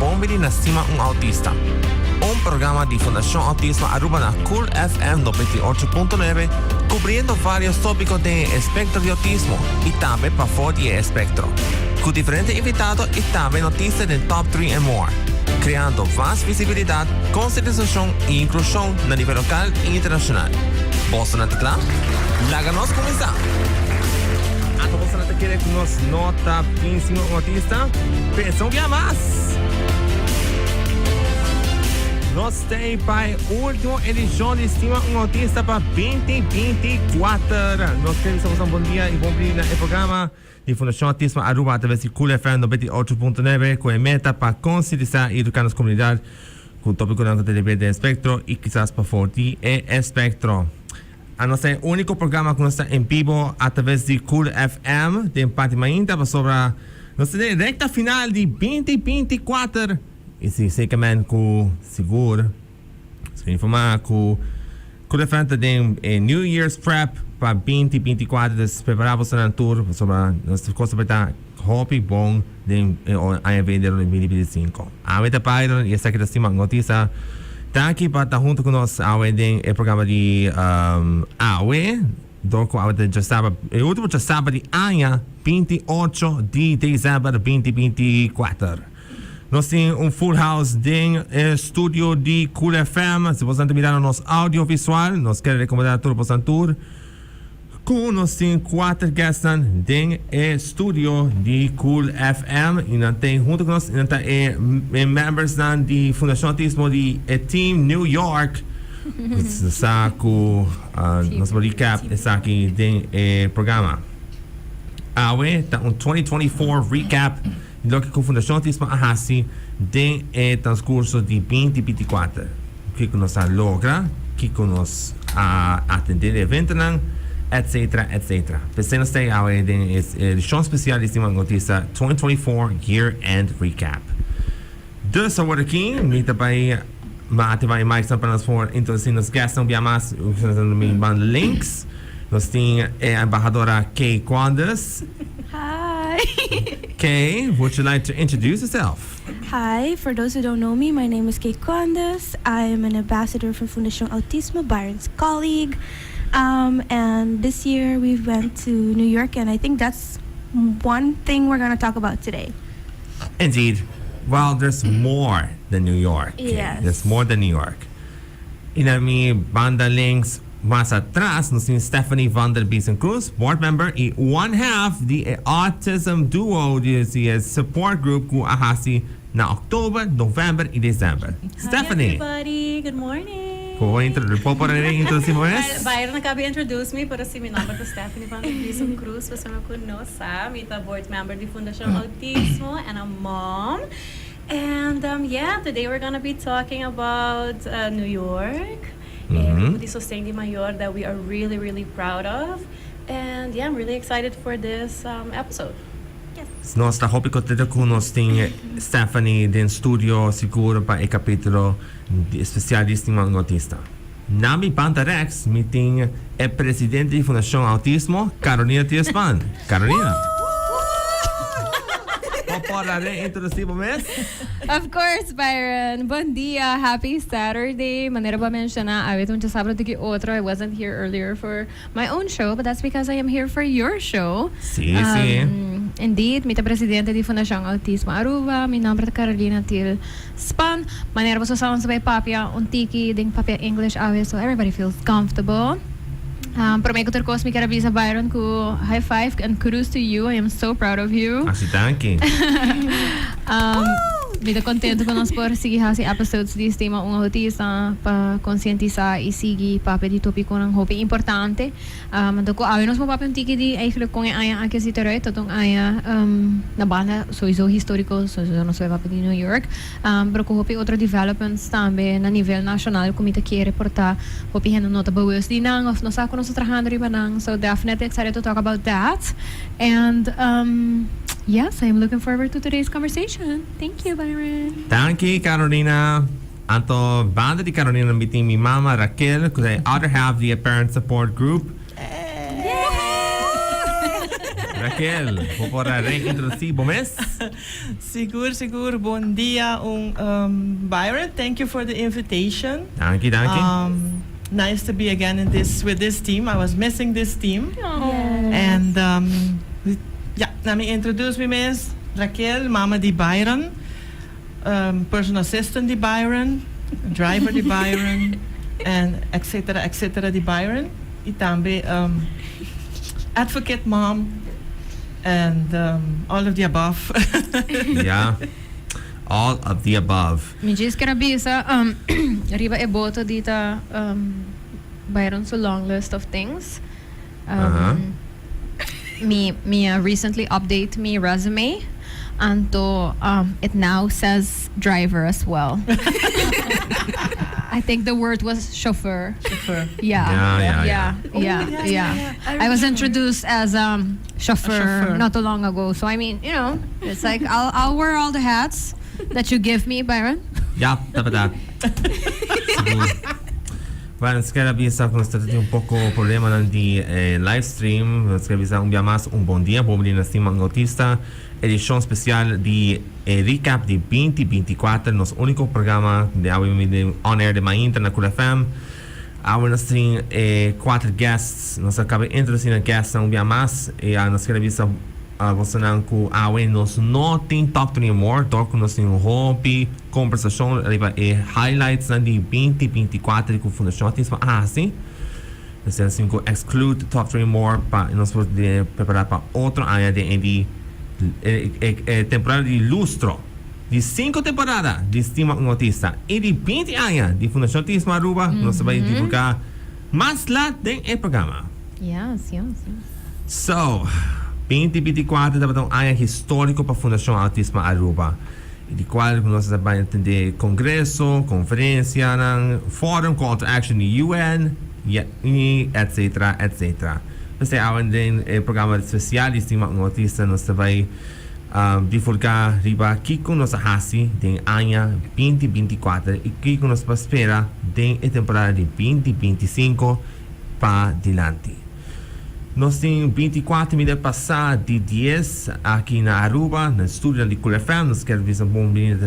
bumili na Stima y Autista. Un programa di Fondación Autismo Aruba na Cool FM 98.9, cubriendo varios tópicos de espectro de autismo y también para fuera de espectro. Con diferentes invitados y también noticias del top 3 and more. Creando más visibilidad, concientización e inclusión a nivel local e internacional. ¿Vos no te claro? Láganos comenzar. ¿A vos no te quiere que nos nota príncipe autista? Pensó ya más. Nos stay para última edición de Stima y Autista para 2024. Nos queremos un buen día y buen día en el programa de Fundación Autismo Aruba a través de Cool FM 98.9 con meta para concientizar y educar a la comunidad con tópico de espectro y quizás para forti e espectro. A nuestro único programa que está en vivo a través de Cool FM de Empate Mainta sobre nuestra recta final de 2024. E se sei que man com seguro, se informar com a frente de New Year's Prep para 2024, preparamos para tour sobre nossa coisa para estar hobby bom de a vender em 2025. A venda para e essa que está notícia tá aqui para estar junto com nós a vender o programa de AWE, do qual a gente já sabe, o último já sabe de año 28 de dezembro de 2024. Nós temos full house de estúdio de Cool FM. Se você mirar no nosso audiovisual, nós queremos recomendar a todos para tour. Nós temos 4 guests de estúdio de Cool FM. E nós temos junto com nós, members de Fundação Autismo de Team New York. Está com nosso recap está aqui do programa. Está 2024 recap. Lo que com a Fundação Autismo Ahasi tem transcurso de 2024. O que nós logra, o que nós atender evento, etc, etc. Pensando em a edição especial de Stima Notícia 2024 Year End Recap. Dus agora aqui, me também vai mais para nós for introduzir os guests via mais os links. Nós temos a embaixadora Kay Quandas. Hi. Kay, would you like to introduce yourself? Hi, for those who don't know me, my name is Kay Quandas. I am an ambassador for Fundación Autismo, Byron's colleague. And this year we went to New York, and I think that's one thing we're going to talk about today. Indeed. Well, there's more than New York. Yes. There's more than New York. Mi banda links más atrás, nos tiene Stephany Cruz, board member y one half the autism duo, the support group ku ahasi na October, November y December. Stephany. Hi everybody, good morning. Po introducir mo es? Byron nakabi-introduce me, pero si mi number ko Stephany Cruz, pasama ko no sa, mita board member di Fundación Autismo and a mom. And today we're gonna be talking about New York. The Sustain di Mayor that we are really, really proud of. And I'm really excited for this episode. Yes. Nós está hoping que todos nós tem Stephany din studio seguro para o capítulo especial de Stima y Autista. Na mi banda Rex, mi tem o presidente da Fundação Autismo, Carolina Tiespan. Carolina. Of course, Byron. Bon dia. Happy Saturday. Manera ba mencionar, awit un sábado de otro. I wasn't here earlier for my own show, but that's because I am here for your show. Sí. Indeed, mita presidente di Fundación Autismo Aruba. Mi nombre es Carolina Tiespan. Manera ba sa sabay papia, un tiki ding papia English awit, so everybody feels comfortable. Pero may kuturkos mi karabisa Byron ko high five and kudos to you. I am so proud of you. Thank you. Dito contento ko nós por sige hasi episodes di Stima y Autista pa conscientizar e sige pape di topiko ng hopi importante. Mando ko awinos mo pape tiki di ay flip kung aya aki si Teroy totong aya na banda sowieso historical so no so pape di New York. Pero ko hopi otro developments tambe na nivel nacional kumita ki reporta hopi hen nota bawas di nang of no sa ko no sa trabajando riba nang, so definitely excited to talk about that. And yes, I'm looking forward to today's conversation. Thank you, Byron. Thank you, Carolina. Anto banda di Carolina meeting mi mama Raquel, because the other half the parent support group. Raquel, para reintroduzir, Bomes? Sigur. Bon dia, Byron. Thank you for the invitation. Danke. Nice to be again with this team. I was missing this team. Yes. And let me introduce me, Miss Raquel, Mama di Byron, personal assistant di Byron, driver di Byron, and etc. di Byron. Itambe, advocate mom, and all of the above. Yeah. All of the above. Mi diz que era bisa riba e boto dita Byron so long list of things. Me recently update me resume and it now says driver as well. I think the word was chauffeur. Yeah. I was introduced as chauffeur not too long ago. So I mean, it's like I'll wear all the hats that you give me, Byron. Yeah, dapat. Siguro. Bueno, skera bisa kung stati un poco problema di live stream. Skera bisa un día más, un buen día. Pobre na Stima y Autista. Edición especial de recap de 2024. Nos único programa de on air de Mainta na Cool FM. Ahora nos tienen 4 guests. Nos acaba de introducir a guests un día más. Nos skera bisa você não com nos não tem top 3 more, toco nos tem hobby, conversação, e highlights de 2024 com Fundação Autista. Sim. Então assim com exclude top 3 more para nós poder preparar para outra área de temporada de lustro de 5 temporadas de Stima y Autista e de 20 anos de Fundação Autismo Aruba. Nós vamos divulgar mais lá dentro do programa. Yes. So 2024 dapat um ano histórico para a Fundação Autismo Aruba, de qual nós vamos entender congresso, conferência, fórum, call to action de UN, etc. Este é o programa especial de Stima y Autista. Nós vamos divulgar riba Kiko nos hasi de ano 2024 e Kiko nos espera de temporada de 2025 para diante. Nós temos 24 minutos passados de 10 aqui na Aruba, no estúdio de Cool FM. Nós queremos ver um bom menino que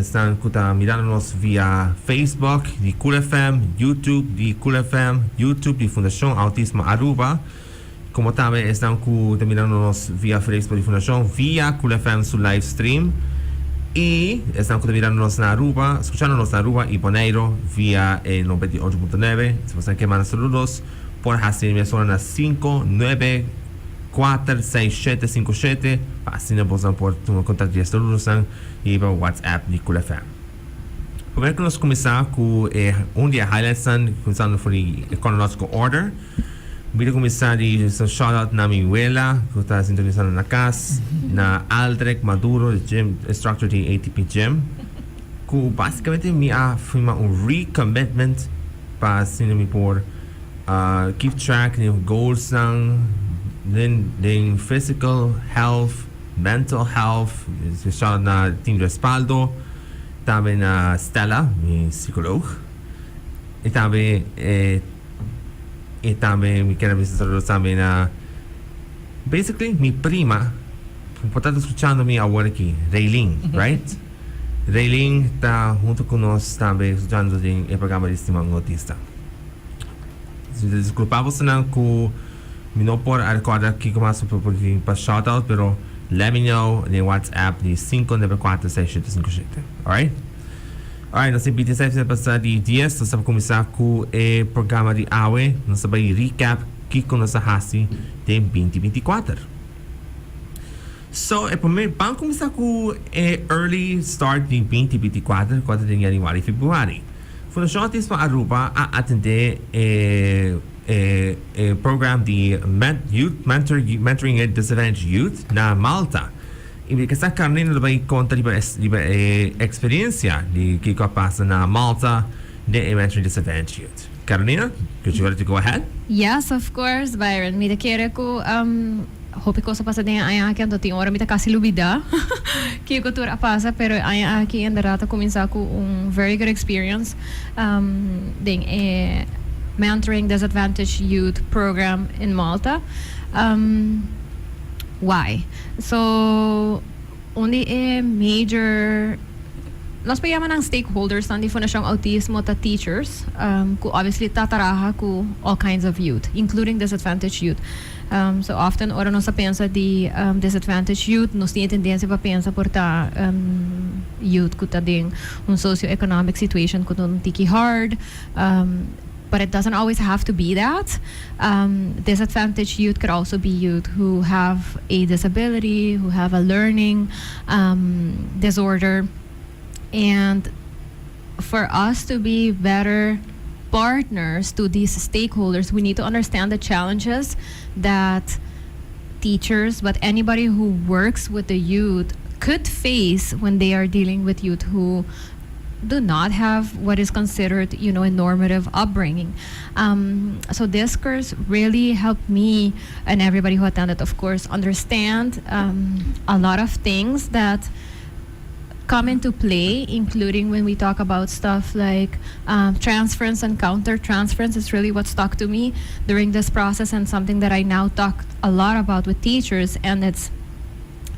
está mirando-nos via Facebook de Cool FM, YouTube de Cool FM, YouTube de Fundação Autismo Aruba. Como também estão mirando-nos via Facebook de Fundação, via Cool FM su live stream. E estão mirando-nos na Aruba, escuchando-nos na Aruba e Bonaire via 98.9. Se você quer mandar saludos, por hacer mi zona 5946757 para así no puedan por contactar de saludos y por WhatsApp de Cool FM. Primero que nos comenzamos con un día highlights comenzando por el chronological order. Voy a comenzar y shout out na mi abuela que está sintonizando en la casa, na Aldrich Maduro, el gym instructor de ATP Gym, que básicamente me ha firmado un recommitment para así no me por keep track of goals then physical health, mental health, especial na team de respaldo, também na Stella, mi psicólogo, e também me quero visitar também na basically mi prima, portanto escuchando-me agora aqui, Raylene, right? Raylene está junto com nós também escutando o programa de Stima y Autista. Desculpamos não que não por recordar aqui como para shoutout, pero let me know no WhatsApp de 5946757. Alright, nós temos 27 passar de 10, nós vamos começar com o programa de AWE, nós vamos recap que com nossa hasi de 2024. So, primeiro vamos começar com o early start de 2024, 4 de janeiro e fevereiro. Fundação Autismo Aruba a atender program de mentoring e disadvantaged youth na Malta. E que essa Carolina vai contar a experiência de que passa na Malta de mentoring disadvantaged youth. Carolina, could you go ahead? Yes, of course, Byron. Mira quiere ko hope ko sa pasa din ay akin to ting ora mita kasi lubida que cultura pasa pero ay aqui en rata começar com very good experience ding mentoring disadvantaged youth program in Malta. why. So, only a major nós payaman ang stakeholders ng Fundasyong Autismo ta teachers, ku obviously tataraha ku all kinds of youth, including disadvantaged youth. So often ora nos pensa di disadvantaged youth, nos tinha tendência pa pensa por ta youth ku ta ding un socio-economic situation ku non tiki hard. But it doesn't always have to be that. Disadvantaged youth could also be youth who have a disability, who have a learning disorder. And for us to be better partners to these stakeholders, we need to understand the challenges that teachers, but anybody who works with the youth could face when they are dealing with youth who do not have what is considered, a normative upbringing. So this course really helped me and everybody who attended, of course, understand a lot of things that come into play, including when we talk about stuff like transference and counter-transference. Is really what stuck to me during this process and something that I now talk a lot about with teachers, and it's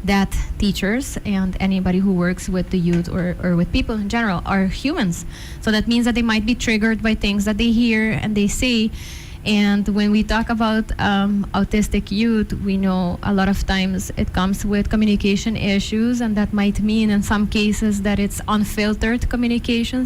that teachers and anybody who works with the youth or with people in general are humans. So that means that they might be triggered by things that they hear and they say. And when we talk about autistic youth, we know a lot of times it comes with communication issues, and that might mean in some cases that it's unfiltered communication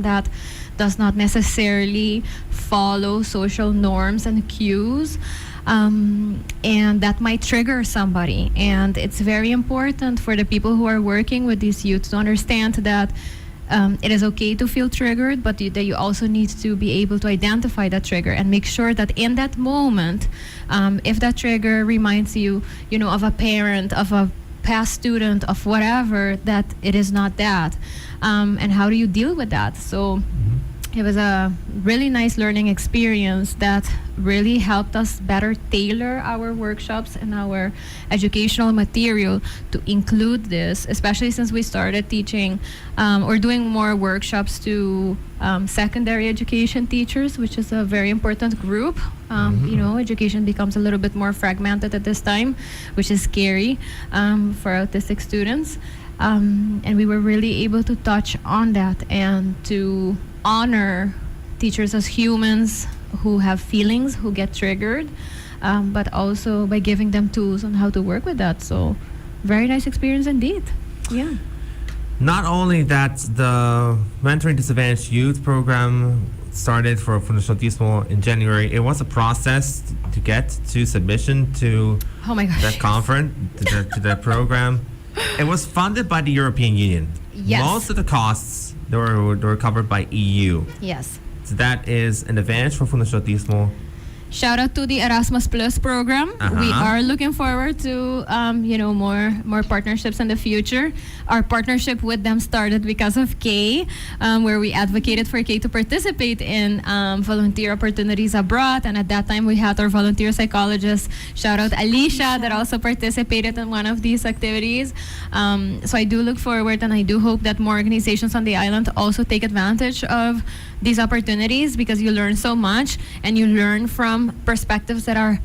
that does not necessarily follow social norms and cues. And that might trigger somebody. And it's very important for the people who are working with these youth to understand that it is okay to feel triggered, but that you also need to be able to identify that trigger and make sure that in that moment, if that trigger reminds you, of a parent, of a past student, of whatever, that it is not that. And how do you deal with that? So it was a really nice learning experience that really helped us better tailor our workshops and our educational material to include this, especially since we started teaching or doing more workshops to secondary education teachers, which is a very important group. Education becomes a little bit more fragmented at this time, which is scary for autistic students. And we were really able to touch on that and to honor teachers as humans who have feelings, who get triggered, but also by giving them tools on how to work with that. So very nice experience indeed. Yeah. Not only that, the Mentoring Disadvantaged Youth program started for Fundación Autismo in January. It was a process to get to submission to that conference, to the program. It was funded by the European Union. Yes. Most of the costs they were covered by EU. Yes. So that is an advantage for Fundación Autismo. Shout out to the Erasmus Plus program. We are looking forward to more partnerships in the future. Our partnership with them started because of Kay, where we advocated for Kay to participate in volunteer opportunities abroad. And at that time, we had our volunteer psychologist, shout out Alicia, that also participated in one of these activities. So I do look forward, and I do hope that more organizations on the island also take advantage of these opportunities, because you learn so much and you learn from perspectives that are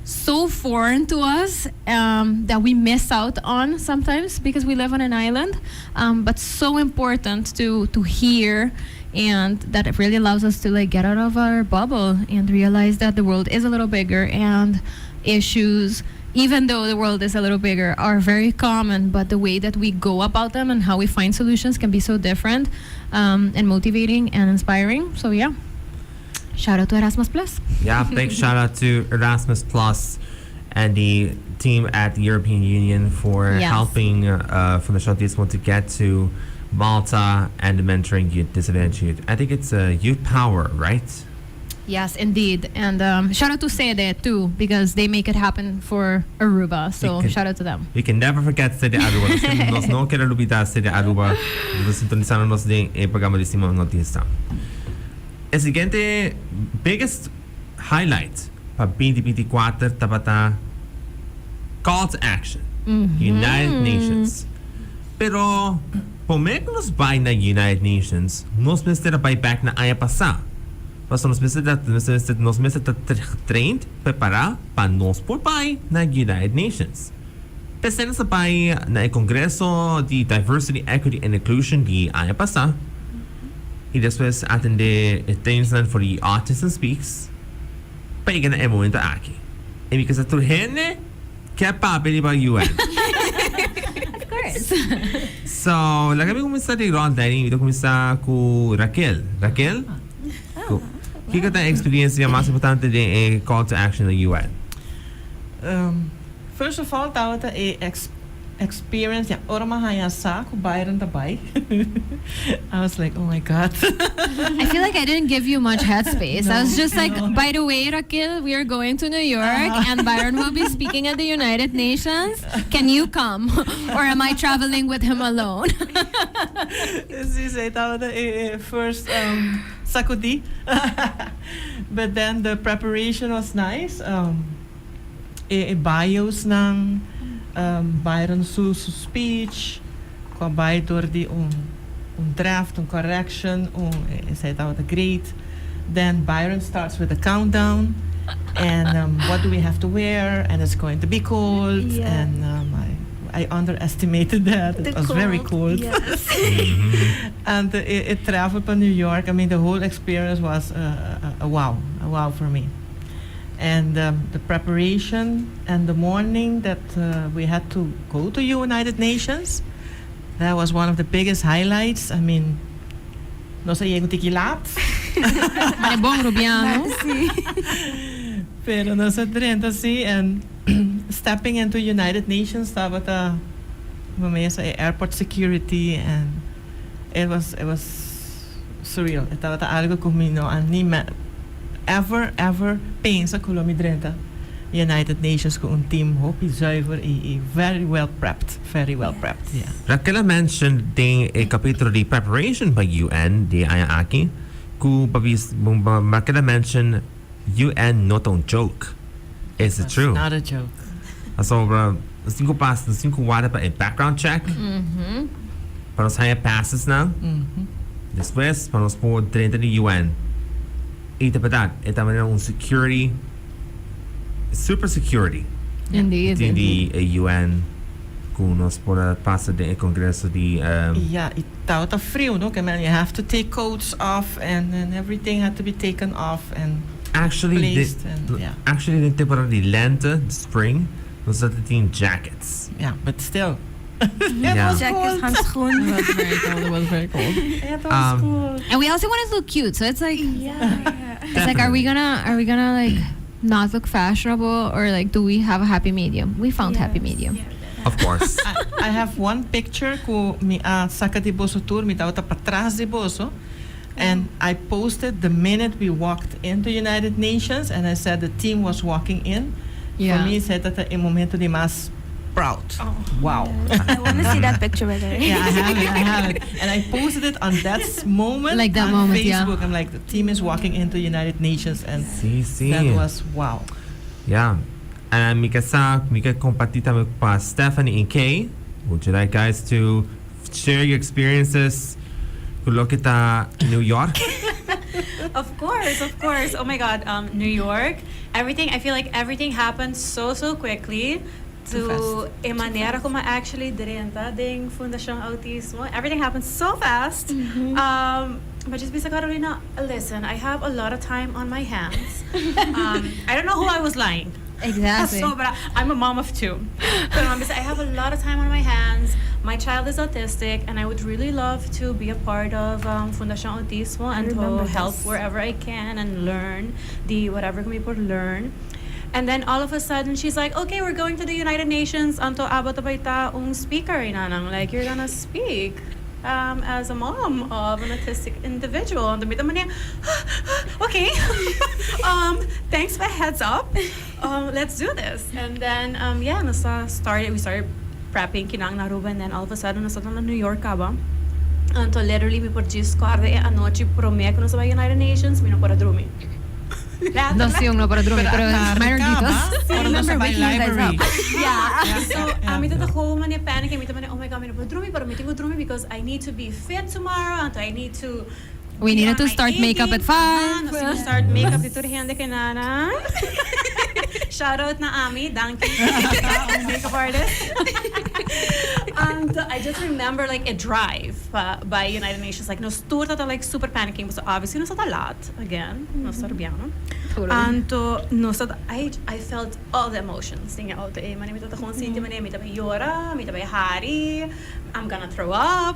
so foreign to us, that we miss out on sometimes because we live on an island, but so important to hear, and that it really allows us to get out of our bubble and realize that the world is a little bigger, and issues, even though the world is a little bigger, are very common, but the way that we go about them and how we find solutions can be so different, and motivating and inspiring. So yeah, shout out to Erasmus Plus. Yeah, big shout out to Erasmus Plus and the team at the European Union for helping Fundación Autismo to get to Malta and the mentoring youth, disadvantaged youth. I think it's youth power, right? Yes, indeed. And shout out to Sede too, because they make it happen for Aruba. So shout out to them. We can never forget Sede Aruba. Nos no quero olvidar Sede Aruba. Sintonizaron-nos din el programa de Stima y Autista. El siguiente biggest highlight para 2024 tapata call to action. United Nations. Pero pomeg nos bay na United Nations, nos minister bay back na aya pasa. Mas nos meses trained preparar para nós por pai na United Nations. Pensando sa pai na Congreso de Diversity, Equity and Inclusion de ano passado. E depois atender attention for the Autism Speaks. Pega na momento aqui. E me casa turhene que é papel para UN. Of course. So, lagi kami kumisa di Ron Dining, ito kumisa ku Raquel. Raquel? Kika ta experience niya mas importante din a call to action ng UN. First of all, tawag ta experience ya orma haya sa ku Byron tabay. I was like, oh my god. I feel like I didn't give you much headspace. I was just like, by the way, Raquel, we are going to New York and Byron will be speaking at the United Nations. Can you come? Or am I traveling with him alone? She said tawag ta first sakudi. But then the preparation was nice. Bios ng Byron su speech, kabay door di draft, correction, say that great. Then Byron starts with a countdown, and what do we have to wear? And it's going to be cold, and I underestimated that. It was very cold. Yes. And it traveled to New York. I mean, the whole experience was a wow for me. And the preparation and the morning that we had to go to United Nations, that was one of the biggest highlights. I mean, no sa yung tikilat. Bong Rubiano. Pero nasa Trento, see, and stepping into United Nations, tabata mamaya sa airport security, and it was surreal. Tabata algo kumino ani ever pensa ko lumidrenta United Nations ko un team hope zuiver very well prepped. Yeah. Raquel mentioned ding a capítulo de preparation by UN de Ayaki. Ku babis Raquel mentioned UN not a joke. Is it true? Not a joke. So, cinco wada pa a background check. Para os higher passes na. Después, para os por dentro de UN. Ita pa dat, ita man un security, super security. Indeed. The UN kung nos por pasa de Congreso de Yeah, itaw ta frio, no? Kaya you have to take coats off, and everything had to be taken off and actually placed. Actually the temporada de lente, spring, was that the jackets. Yeah, but still. Yeah. Jackets, handschoen. It was very cold. It was cool. And we also want to look cute, so it's like, Yeah. it's like, are we gonna like not look fashionable, or like do we have a happy medium? We found happy medium. Of course. I have one picture ko mi saka di boso tour mi tawta patras di boso, and I posted the minute we walked into United Nations, and I said the team was walking in. Yeah. For me, said that a momento de mas proud. Oh. Wow. I want to see that picture right there. Yeah, I have it. And I posted it on that moment Like that on moment, yeah. Facebook. I'm like, the team is walking into United Nations, and See. that was wow. Yeah. And mika compatita pa Stephany y Kay. Would you like guys to share your experiences? Kulo kita New York. Of course. Oh my God, New York. Everything. I feel like everything happened so quickly. To a manera como actually direnta ding Fundación Autismo. Everything happened so fast. But just bisa Carolina, listen, I have a lot of time on my hands. I don't know who I was lying. Exactly. So, but I'm a mom of two. But I have a lot of time on my hands. My child is autistic, and I would really love to be a part of Fundación Autismo and to help wherever I can and learn the whatever can be for learn. And then all of a sudden, she's like, okay, we're going to the United Nations. Anto abot ta un speaker inanang. Like, you're gonna speak as a mom of an autistic individual. And the okay. Thanks for heads up. Let's do this. And then, we started prepping kinang na Ruben. And then all of a sudden, nasa na New York ka ba? Anto literally, we just karde anoche promea ko sa United Nations, mino para drumi. No yung no para drumi, pero minor details. Remember waking you guys up. Yeah. So, amito ako man yung panic. Amito man oh my God, may drumi, pero may tingo drumi because I need to be fit tomorrow. And I need to We needed to start makeup at 5. So start makeup dito rin hindi kinana. Shout out na Ami, Danky, makeup artist. And I just remember like a drive by United Nations, like no sturta to like super panicking, but so obviously no sa talat again, no sa rubiano. And no sa I felt all the emotions. Tinga out eh, mani mita takon sinti mani mita bay yora, mita bay hari, I'm gonna throw up.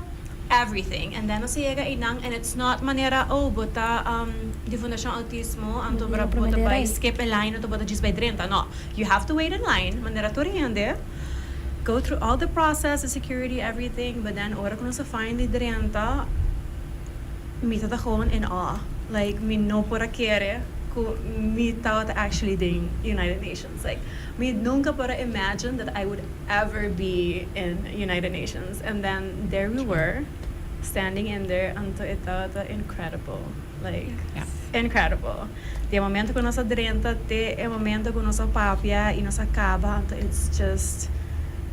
Everything. And then no siya inang, and it's not manera buta di Fundación Autismo to bara buta by skip a line to buta just by drenta. No, you have to wait in line. Manera to riende. Go through all the process, the security, everything, but then ora ko na sa finally drenta, mita ta gewoon in awe. Like mi no pora kere ko mi tao ta actually ding United Nations. Like mi nunca pora imagine that I would ever be in United Nations, and then there we were, standing in there unto ito incredible, like incredible. The momento ko nasa drenta, the momento ko nasa papia, nasa kaba, unto it's just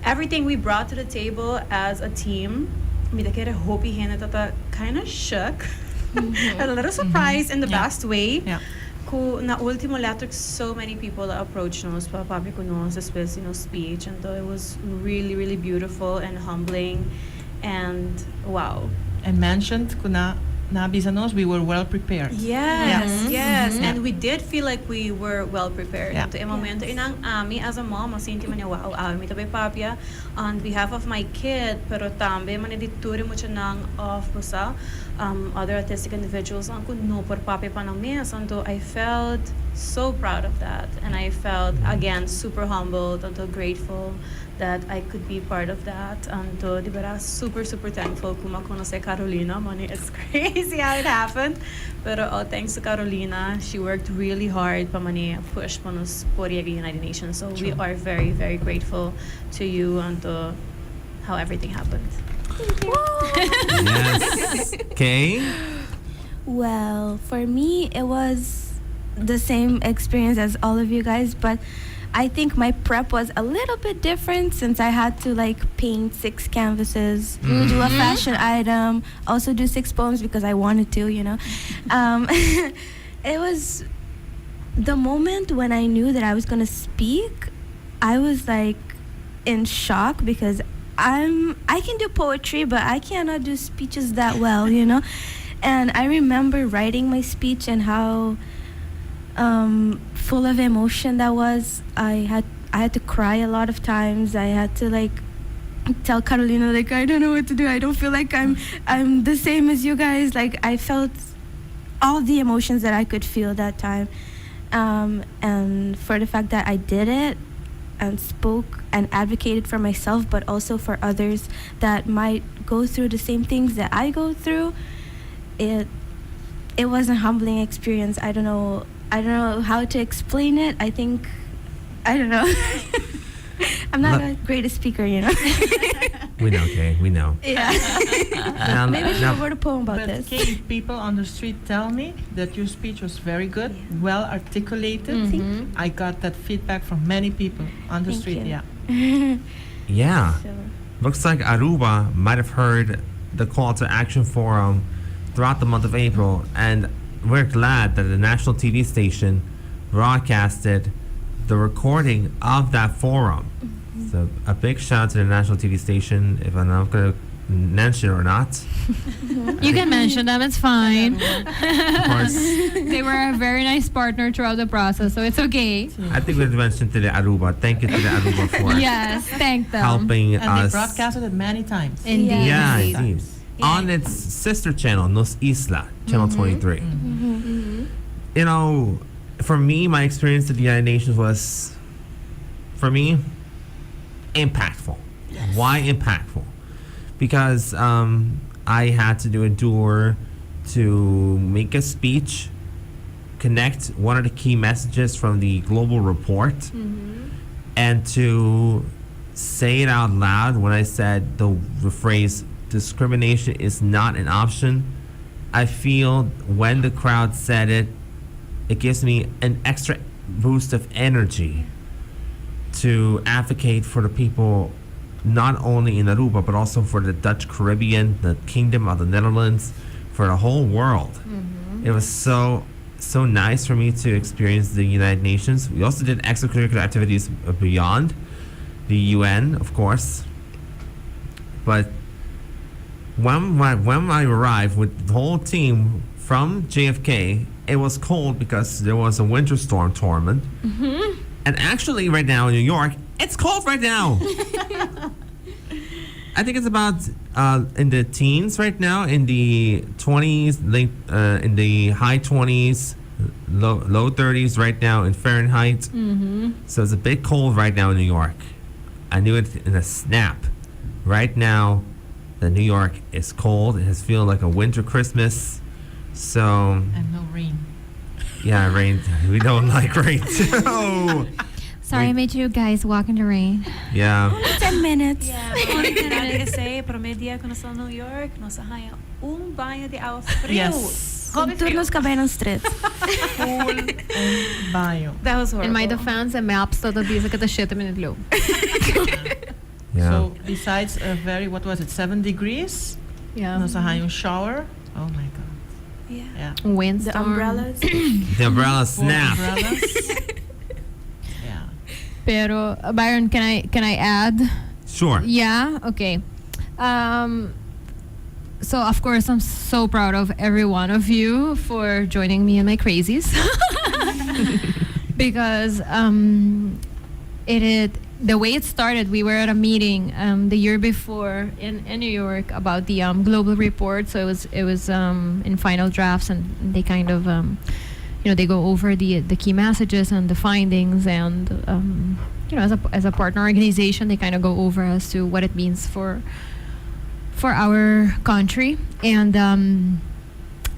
everything we brought to the table as a team. Mi da kere hopi hena tata kind of shook, a little surprised in the best way. Yeah. Ko na ultimo letter, so many people approached us, papi ko no sa speech, and it was really, really beautiful and humbling, and wow. And mentioned kuna nabisanos we were well prepared. Yes. And we did feel like we were well prepared. Yeah. Ito yung momento inang Ami as a mom, masinti man niya, wow, Ami ito by papya on behalf of my kid, pero tambe man edituri mo siya ng of pusa other autistic individuals ang kuno por papya pa ng mes. And I felt so proud of that, and I felt again super humbled and grateful that I could be part of that. And di ba super thankful kumakuno sa Carolina. Money, it's crazy how it happened. Pero thanks to Carolina, she worked really hard pa mani push panos por United Nations. So we are very, very grateful to you and to how everything happened. Yes. Kay? Well, for me, it was the same experience as all of you guys, but I think my prep was a little bit different since I had to like paint 6 canvases, do a fashion item, also do 6 poems because I wanted to, you know. It was the moment when I knew that I was going to speak, I was like in shock because I can do poetry, but I cannot do speeches that well, you know. And I remember writing my speech and how full of emotion that was. I had to cry a lot of times. I had to like tell Carolina like I don't know what to do. I don't feel like I'm the same as you guys. Like I felt all the emotions that I could feel that time. And for the fact that I did it and spoke and advocated for myself, but also for others that might go through the same things that I go through, it was a humbling experience. I don't know how to explain it. I don't know. I'm not a greatest speaker, you know. We know, Kay. We know. Yeah. Maybe I should write a poem about But this. Kay, people on the street tell me that your speech was very good, well articulated. I got that feedback from many people on the Thank street. you. Yeah. Yeah. So, Looks like Aruba might have heard the call to action forum throughout the month of April, and we're glad that the national TV station broadcasted the recording of that forum. So a big shout out to the national TV station, if I'm not going to mention it or not. You can mention them, it's fine. Of course, They were a very nice partner throughout the process, so it's okay. I think we mentioned to the Aruba. Thank you to the Aruba for Yes, thank them. helping And us. they broadcasted it many times. Indeed. Yeah, Yes. indeed. On its sister channel, Nos Isla, channel 23. You know, for me, my experience at the United Nations was, for me, impactful. Why impactful? Because I had to endure to make a speech, connect one of the key messages from the global report, and to say it out loud when I said the phrase, discrimination is not an option. I feel when the crowd said it, it gives me an extra boost of energy to advocate for the people not only in Aruba but also for the Dutch Caribbean, the Kingdom of the Netherlands, for the whole world. It was so nice for me to experience the United Nations. We also did extracurricular activities beyond the UN, of course. But when I arrived with the whole team from JFK, it was cold because there was a winter storm tournament. And actually, right now in New York, it's cold right now. I think it's about in the teens right now, in the 20s, in the high 20s, low 30s right now in Fahrenheit. So it's a bit cold right now in New York. I knew it in a snap. Right now, the New York is cold. It has feel like a winter Christmas. So And no rain. yeah, rain. We don't like rain. So Sorry, I made you guys walk in the rain. yeah. 10 minutes. Yeah, pero kasi promedia ko na sa New York, no sa haya banho de agua frio. Yes. Hobby frio. Turnos ka ba ng street? Pool and bayo. That was horrible. In my defense, the maps that the bisa kita shit a minute low. Yeah. So besides a very, what was it, 7 degrees? Yeah. Nasa hayong shower. Oh my God. Yeah. Yeah. The Windstorm. umbrellas. The umbrella Full snap. umbrellas. Yeah. Pero Byron, can I add? Sure. Yeah. Okay. So of course I'm so proud of every one of you for joining me in my crazies, because the way it started, we were at a meeting the year before in New York about the global report. So it was in final drafts, and they kind of they go over the key messages and the findings, and as a partner organization, they kind of go over as to what it means for our country. And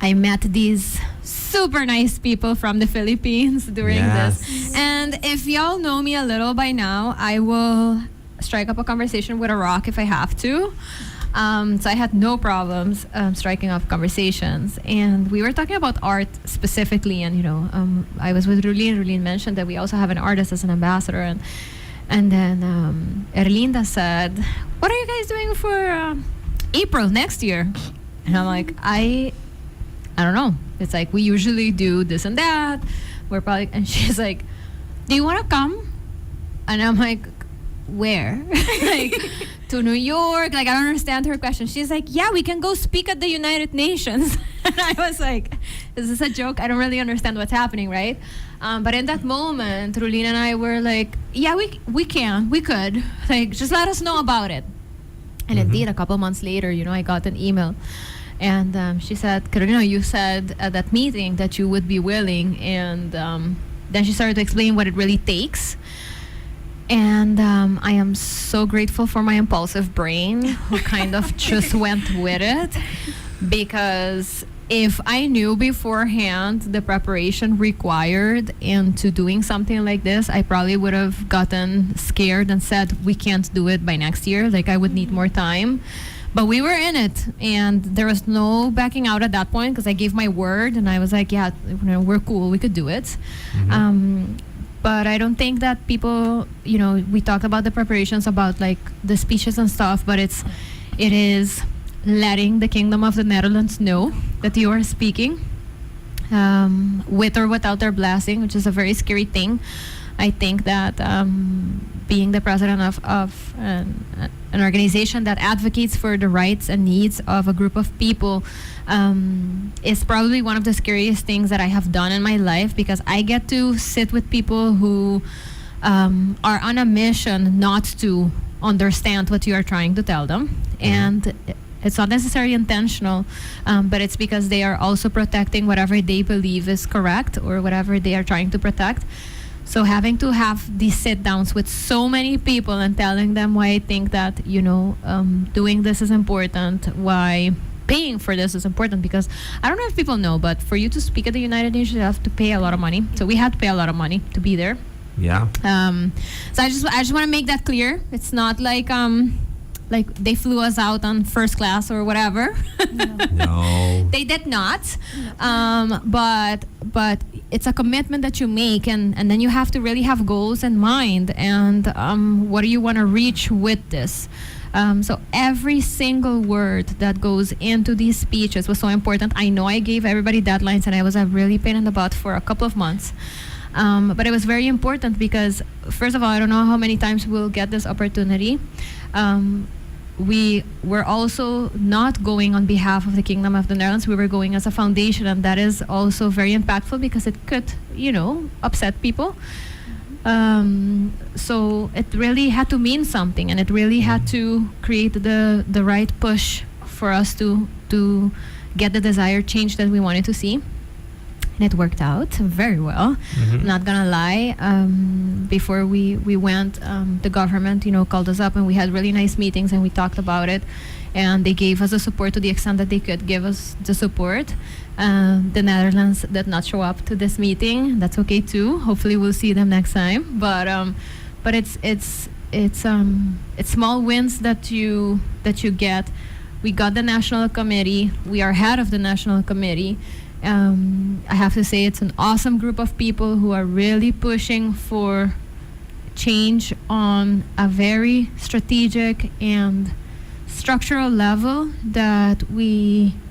I met these super nice people from the Philippines during Yes. this. And if y'all know me a little by now, I will strike up a conversation with a rock if I have to. So I had no problems striking up conversations. And we were talking about art specifically. And, I was with Rulin. Rulin mentioned that we also have an artist as an ambassador. And then Erlinda said, "What are you guys doing for April next year?" And I'm like, I don't know. It's like, we usually do this and that. We're probably, and she's like, "Do you want to come?" And I'm like, "Where?" Like, to New York? Like, I don't understand her question. She's like, "Yeah, we can go speak at the United Nations." And I was like, is this a joke? I don't really understand what's happening, right? But in that moment, Rulina and I were like, yeah, we could. Like, just let us know about it. And indeed, a couple months later, I got an email. And she said, "Carolina, you said at that meeting that you would be willing." And then she started to explain what it really takes. And I am so grateful for my impulsive brain, who kind of just went with it. Because if I knew beforehand the preparation required into doing something like this, I probably would have gotten scared and said, we can't do it by next year. Like, I would need more time. But we were in it, and there was no backing out at that point, because I gave my word, and I was like, yeah, we're cool, we could do it. But I don't think that people, we talked about the preparations, about like the speeches and stuff, but it is letting the Kingdom of the Netherlands know that you are speaking, with or without their blessing, which is a very scary thing. I think that being the president of an organization that advocates for the rights and needs of a group of people is probably one of the scariest things that I have done in my life, because I get to sit with people who are on a mission not to understand what you are trying to tell them. And it's not necessarily intentional, but it's because they are also protecting whatever they believe is correct, or whatever they are trying to protect. So having to have these sit-downs with so many people and telling them why I think that, doing this is important, why paying for this is important, because I don't know if people know, but for you to speak at the United Nations, you have to pay a lot of money. So we had to pay a lot of money to be there. Yeah. So I just want to make that clear. It's not like they flew us out on first class or whatever. No. They did not. But it's a commitment that you make, and then you have to really have goals in mind, and what do you want to reach with this? So every single word that goes into these speeches was so important. I know I gave everybody deadlines, and I was a really pain in the butt for a couple of months. But it was very important because, first of all, I don't know how many times we'll get this opportunity. We were also not going on behalf of the Kingdom of the Netherlands. We were going as a foundation, and that is also very impactful because it could, upset people. So it really had to mean something, and it really had to create the right push for us to get the desired change that we wanted to see. And it worked out very well. I'm not gonna lie. Before we went, the government, called us up, and we had really nice meetings, and we talked about it. And they gave us the support to the extent that they could give us the support. The Netherlands did not show up to this meeting. That's okay too. Hopefully, we'll see them next time. But it's small wins that you get. We got the national committee. We are head of the national committee. I have to say it's an awesome group of people who are really pushing for change on a very strategic and structural level that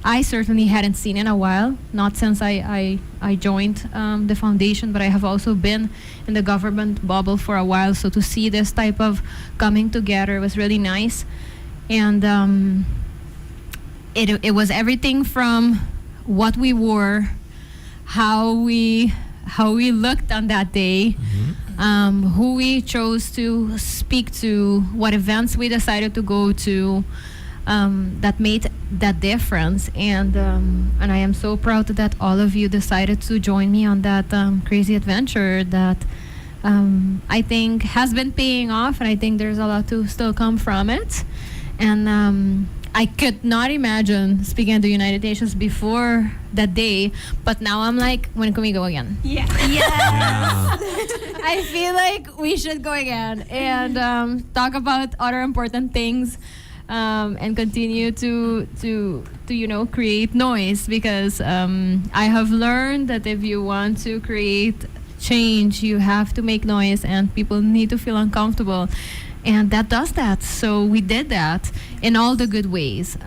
I certainly hadn't seen in a while, not since I joined the foundation, but I have also been in the government bubble for a while. So to see this type of coming together was really nice. And it was everything from what we wore, how we looked on that day, who we chose to speak to, what events we decided to go to, that made that difference. And I am so proud that all of you decided to join me on that crazy adventure that I think has been paying off, and I think there's a lot to still come from it. And I could not imagine speaking at the United Nations before that day, but now I'm like, when can we go again? Yeah. Yes! I feel like we should go again and talk about other important things, and continue to create noise, because I have learned that if you want to create change, you have to make noise, and people need to feel uncomfortable. And that does that. So we did that in all the good ways.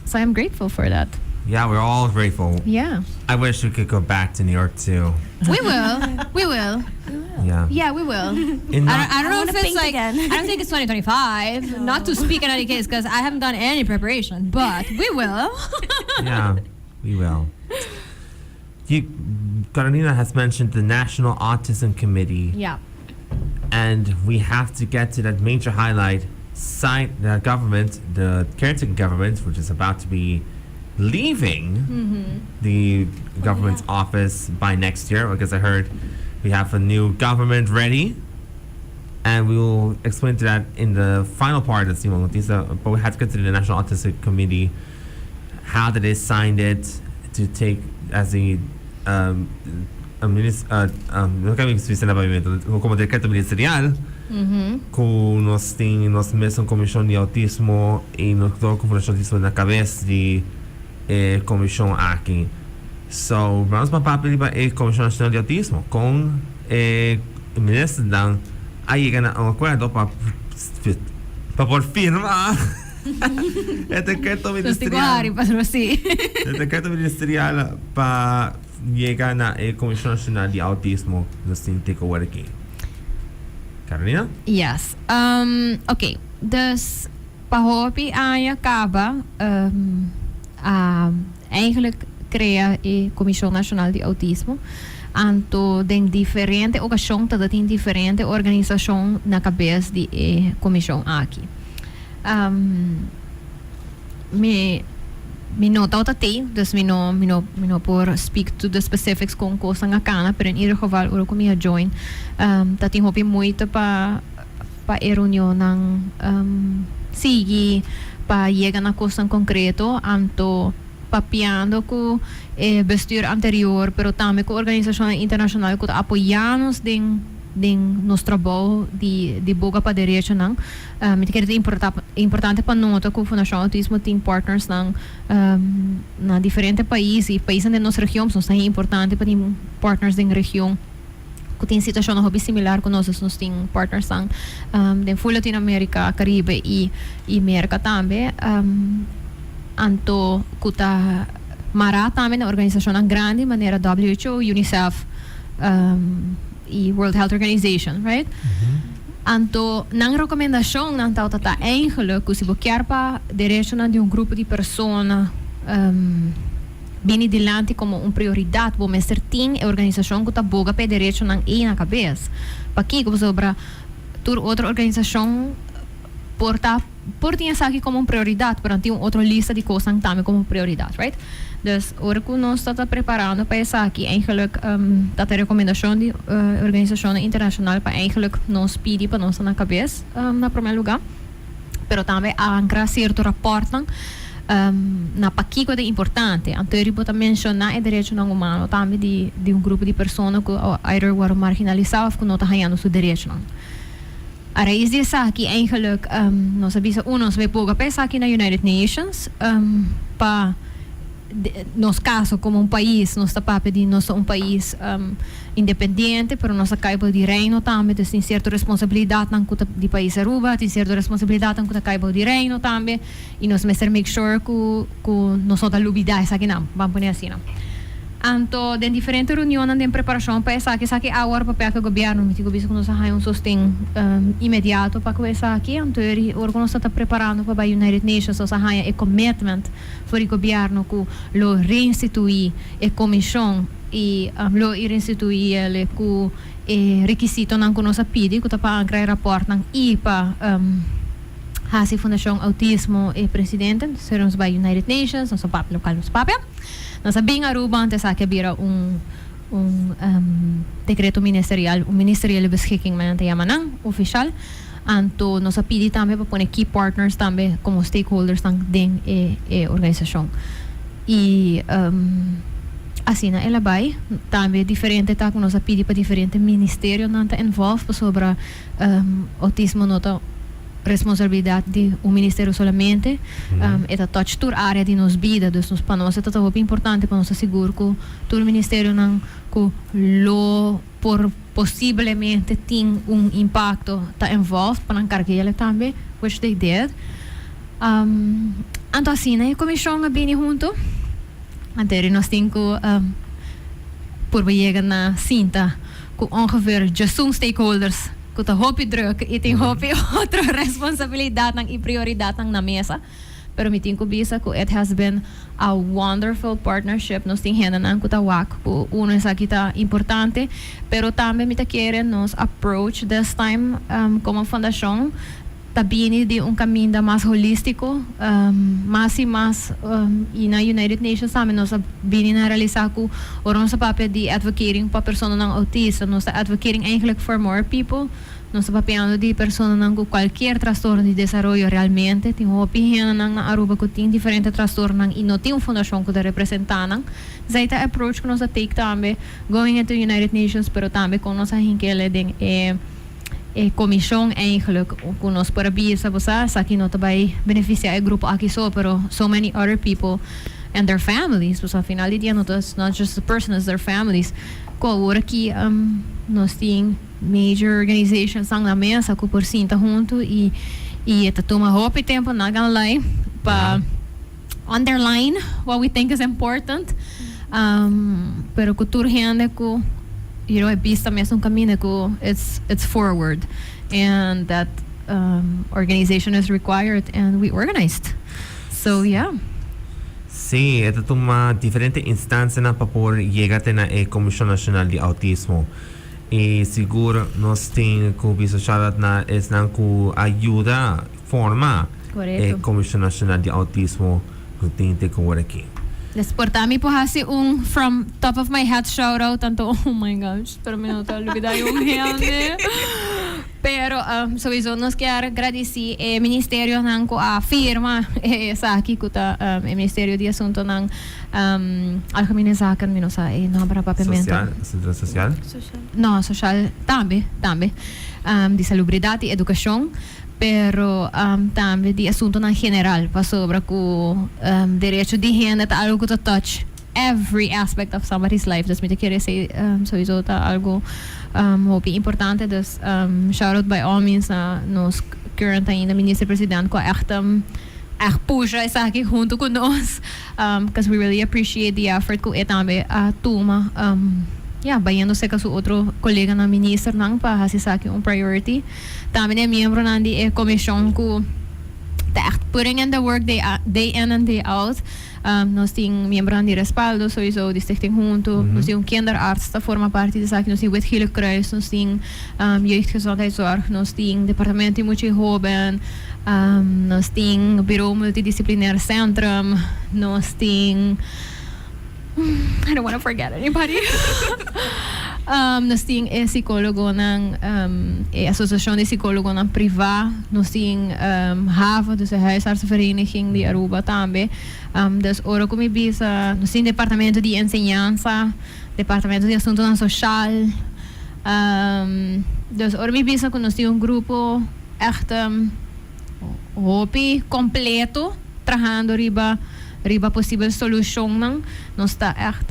So I'm grateful for that. Yeah, we're all grateful. Yeah. I wish we could go back to New York too. We will. We will. Yeah. Yeah, we will. I don't know if it's like, I don't think it's 2025. No. Not to speak in any case, because I haven't done any preparation, but we will. Yeah, we will. Carolina has mentioned the National Autism Committee. Yeah. And we have to get to that major highlight. The government, the caretaker government, which is about to be leaving the government's office by next year, because I heard we have a new government ready. And we will explain to that in the final part of Stima Autista. But we have to get to the National Autism Committee. How did they sign it to take as a não kami suicida na pavimento como decreto ministerial que nós temos uma comissão de autismo e nós temos uma comissão de autismo na cabeça de comissão aqui. So, vamos para papel para a Comissão Nacional de Autismo com o ministro dan aí chegar a um acordo para por firma o decreto ministerial. O decreto ministerial para llegar na Comissão Nacional de Autismo nos tem que take aqui. Carolina? Yes. Okay. Dus pahopi aan acaba eigenlijk crea a Comissão Nacional de Autismo. Anto den diferente ocasião dat tem diferente organização na cabeça de comissão aqui. Me nota dat tem, dus me no por speak to the specifics com coisa nga kana, pero in ieder geval uro ko miya join. Dat tem hopi muito pa reunião ng sige pa llegar na coisa concreto, anto papiando com bestuur anterior, pero também com organização internacional que apoiamos din nos trabalho de boga para direita nang importante para nota que o Fundação Autismo tem partners nang na diferentes países de nossa região, são importante para ter partners da região tem situação hobby similar com nós tem partners sang den full Latinoamérica, Caribe e América também anto kuta mara também na organização grande maneira WHO, UNICEF e World Health Organization, right? Anto nang recomendação nang tao tata eigenlijk kung si bokyar pa direito na de grupo de persona bini dilante como prioridade bom mestre ting a organização que tá boga pe direito nang na cabeça pa aqui como sobra tur outra organização por tinha aqui como prioridade para ter outra lista de coisas também como prioridade, right? Dus ora que nós está preparando para essa aqui eigenlijk dat a recomendação de organização internacional para eigenlijk nos pedir para nós na cabeça na primeiro lugar, pero também ancra certo rapporto na paquico é importante. Anterior eu também mencionar é direito não humano também de grupo de pessoas que either waren marginalizados ou que não tá ganhando seu direito não. A raiz disso aqui eigenlijk nós avisa nós vai pouco pensar aqui na United Nations para nos caso como país nós está pedindo nós país independente pero nós caiba de reino também tem certa responsabilidade na conta de país Aruba tem certa responsabilidade na conta caiba de reino também e nós mesmo make sure que nós não olvidar isso aqui não vamos pôr assim não. Anto den diferente reuniões de preparação para essa que agora papel que o governo me digo que nós há sustento imediato para essa aqui anterior ora nós está preparando para a United Nations nós há um commitment para o governo que lo reinstituir a comissão e lo reinstituir ele com requisito não que nós pedi que para criar rapport não e para a Fundação Autismo e presidente seremos para a United Nations nós papel local nos papel nós bem Aruba antes que havia decreto ministerial de beschikking men te yamanang oficial anto nós pedi também para pôr key partners também como stakeholders também e organização e assim na ela vai também diferente tá que nós pedi para diferente ministério não tá envolve sobre autismo nota responsabilidade de ministério solamente é a touch tour área de nos vida dus nos para nós é muito importante para nós assegurar que o ministério não que lo por possivelmente tem impacto tá envolve para não carregar ele também which they did então assim a comissão bem junto anterior nós temos por chegar na cinta com ongeveer just stakeholders que tá hopi druk e tem hopi outra responsabilidade e prioridade na mesa pero me tenho bisa que it has been a wonderful partnership nós tem hena nang que tá wak uno essa aqui tá importante pero também me tá querendo nos approach this time como fundação tá bem de caminho mais holístico mais e mais e na United Nations também nós bem na realizar com o nosso papel de advocating para pessoas não autistas nós advocating eigenlijk for more people nós papel de pessoas não com qualquer transtorno de desenvolvimento realmente tem uma opinião na Aruba que tem diferentes transtornos e não tem uma fundação que representa zij tá approach que nós take também going into United Nations pero também com nossa hinkele comissão eigenlijk com nós para bisa bosa aqui não vai beneficiar o grupo aqui só pero so many other people and their families so afinal de dia não it's not just the person it's their families com agora aqui nós tem major organizations na mesa que por cinta junto e tá toma hope tempo na ganlai para underline what we think is important pero cultura rende com you know, vista mesmo caminho que it's forward and that organization is required and we organized so yeah sí esta toma diferente instancia para poder llegar a la Comisión Nacional de Autismo y seguro nos tiene que visitar na es na ku ayuda forma Comisión Nacional de Autismo que tiene que ver aquí. Desportami po hasi from top of my head shout out tanto oh my gosh pero me nota olvidar yung hand pero sowieso nos quero agradecer o Ministério ng a firma sa aqui que tá o Ministério de Assunto ng Alcamine Zakan minosa no para papamento social no social também de salubridade e educação pero também de assunto na general para sobre o direito de renda tá algo que touch every aspect of somebody's life. Dus met quiere say sowieso algo hopi importante. Dus shout out by all means na nos current ainda minister-president ko echt pusha isa aqui junto conosco, because we really appreciate the effort ko tambe a tuma bayando-se ka su outro colega na minister nang pa hasi sa akin priority. Tambe ne miyembro nandi commission ko echt putting in the work day in and day out. Nós temos membros de respaldo, sowieso, de stichting junto. Nós temos kinderarts, dat forma parte dessa aqui. Nós temos het Gele Kruis, nós temos jeugdgezondheidszorg, nós temos departamento de multi jovem, nós temos bureau multidisciplinair centrum, nós temos... I don't want to forget anybody. Nós temos psicólogo ng associação de psicólogo ng privé, nós temos HAVA, dus de huisartsenvereniging de Aruba também. Dus ora como bisa, nós temos departamento de enseñanza, departamento de assuntos social. Dus ora me bisa que nós temos grupo echt hopi completo trabajando riba possível solução não. Nós está echt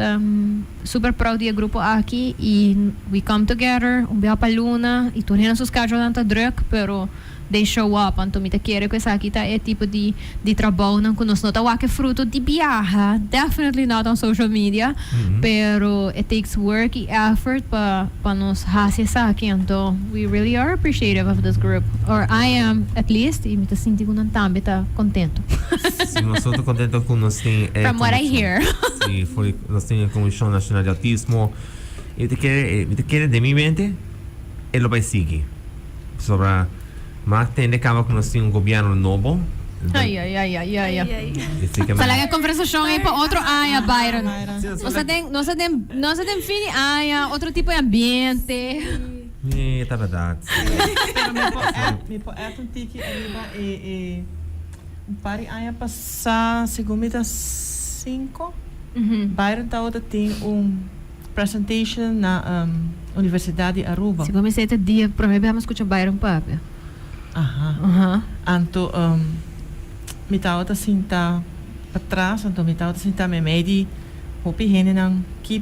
super proud de grupo aqui e we come together bem para luna e tornando nossos casos tanta druk, pero they show up. Então me quero que essa aqui tá tipo de trabalho não que nós não tá que fruto de viaja, definitely not on social media, pero it takes work e effort para nos fazer essa aqui. Então we really are appreciative of this group, or I am at least, e me tá sentindo que também tá contento. Sim, nós estamos contentes com nós tem from what I hear. Sim, foi nós tem a Comissão Nacional de Autismo. E te quer de minha mente ele vai seguir sobre mas tem de cama que nós temos governo novo. Ai. Fala que a conversação é para outro área, Byron. Nós temos fim área, outro tipo de ambiente. Tá verdade. Me po um tiki ali pari área passar segunda 5. Byron tá outra tem presentation na Universidade de Aruba. Segunda sete dia, provavelmente vamos escutar Byron papi. Anto mi tawta sinta atrás, anto mi tawta sinta me medi hopi hene nang key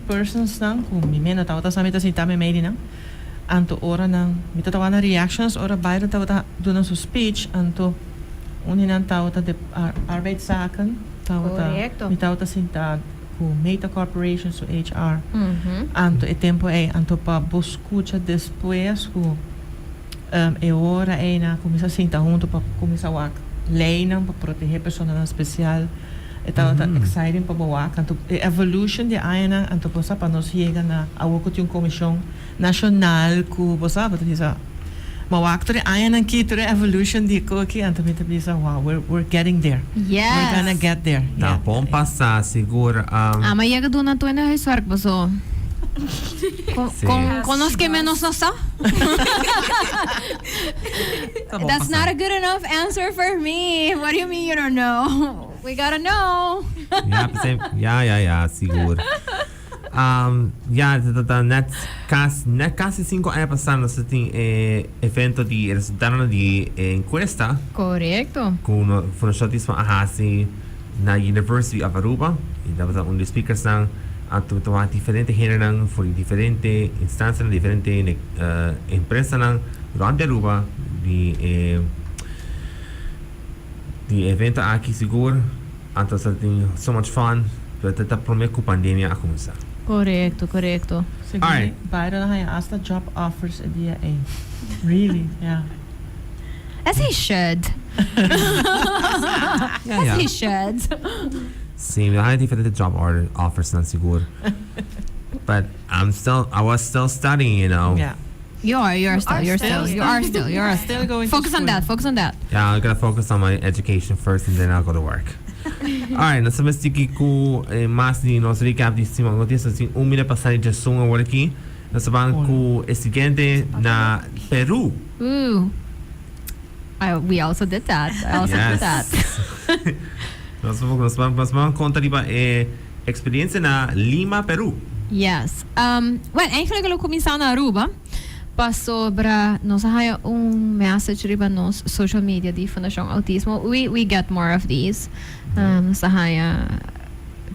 persons nang kung mi mena tawta sa mi ta sinta me medi nang anto ora nang mi tatawa na reactions ora Byron tawta doon su speech anto unin tawta de arbeidszaken tawta mi tawta sinta ku Meta Corporation su HR anto e tempo anto pa buscucha después ku e ora na começa a sentar junto para começar a lei não para proteger pessoas especial e tá exciting para boa canto evolution de aina anto posa para nós chegar na a outra comissão nacional ku posa para dizer mawak aina que evolution de ko aqui anto me bisa wow we're getting there. Yes, we're gonna get there. Tá bom passar segura mas chega do na tua na resort poso Conosco que menos não só. That's not a good enough answer for me. What do you mean you don't know? We gotta know. Seguro. Net quase 5 anos passando nós tem evento de resultado de encuesta. Correto. Com Fundação Ahasi na University of Aruba. E dapat dos speakers ng atau diferente género for diferente instâncias, diferente empresas durante Aruba de evento aqui seguro. Então tem so much fun. Pero tata prometo que a pandemia a começar. Correcto. Alright. Byron hay hasta job offers dia really, yeah. As he should. As he should. Sim, I had different job offers na siguro. But I was still studying, you know. Yeah. You are still going focus to on that. Yeah, I gotta focus on my education first and then I'll go to work. Alright, nasa mastiki ko mas ni nos recap di Stima notícias assim minute passar de som agora aqui. Nasa banco estudiante na Peru. Ooh. We also did that. Nós vamos contar experiência na Lima, Peru. Yes. Well, eigenlijk eu começar na Aruba. Pa sobra, nós haya message riba nos social media di Fundação Autismo. We get more of these. Nós haya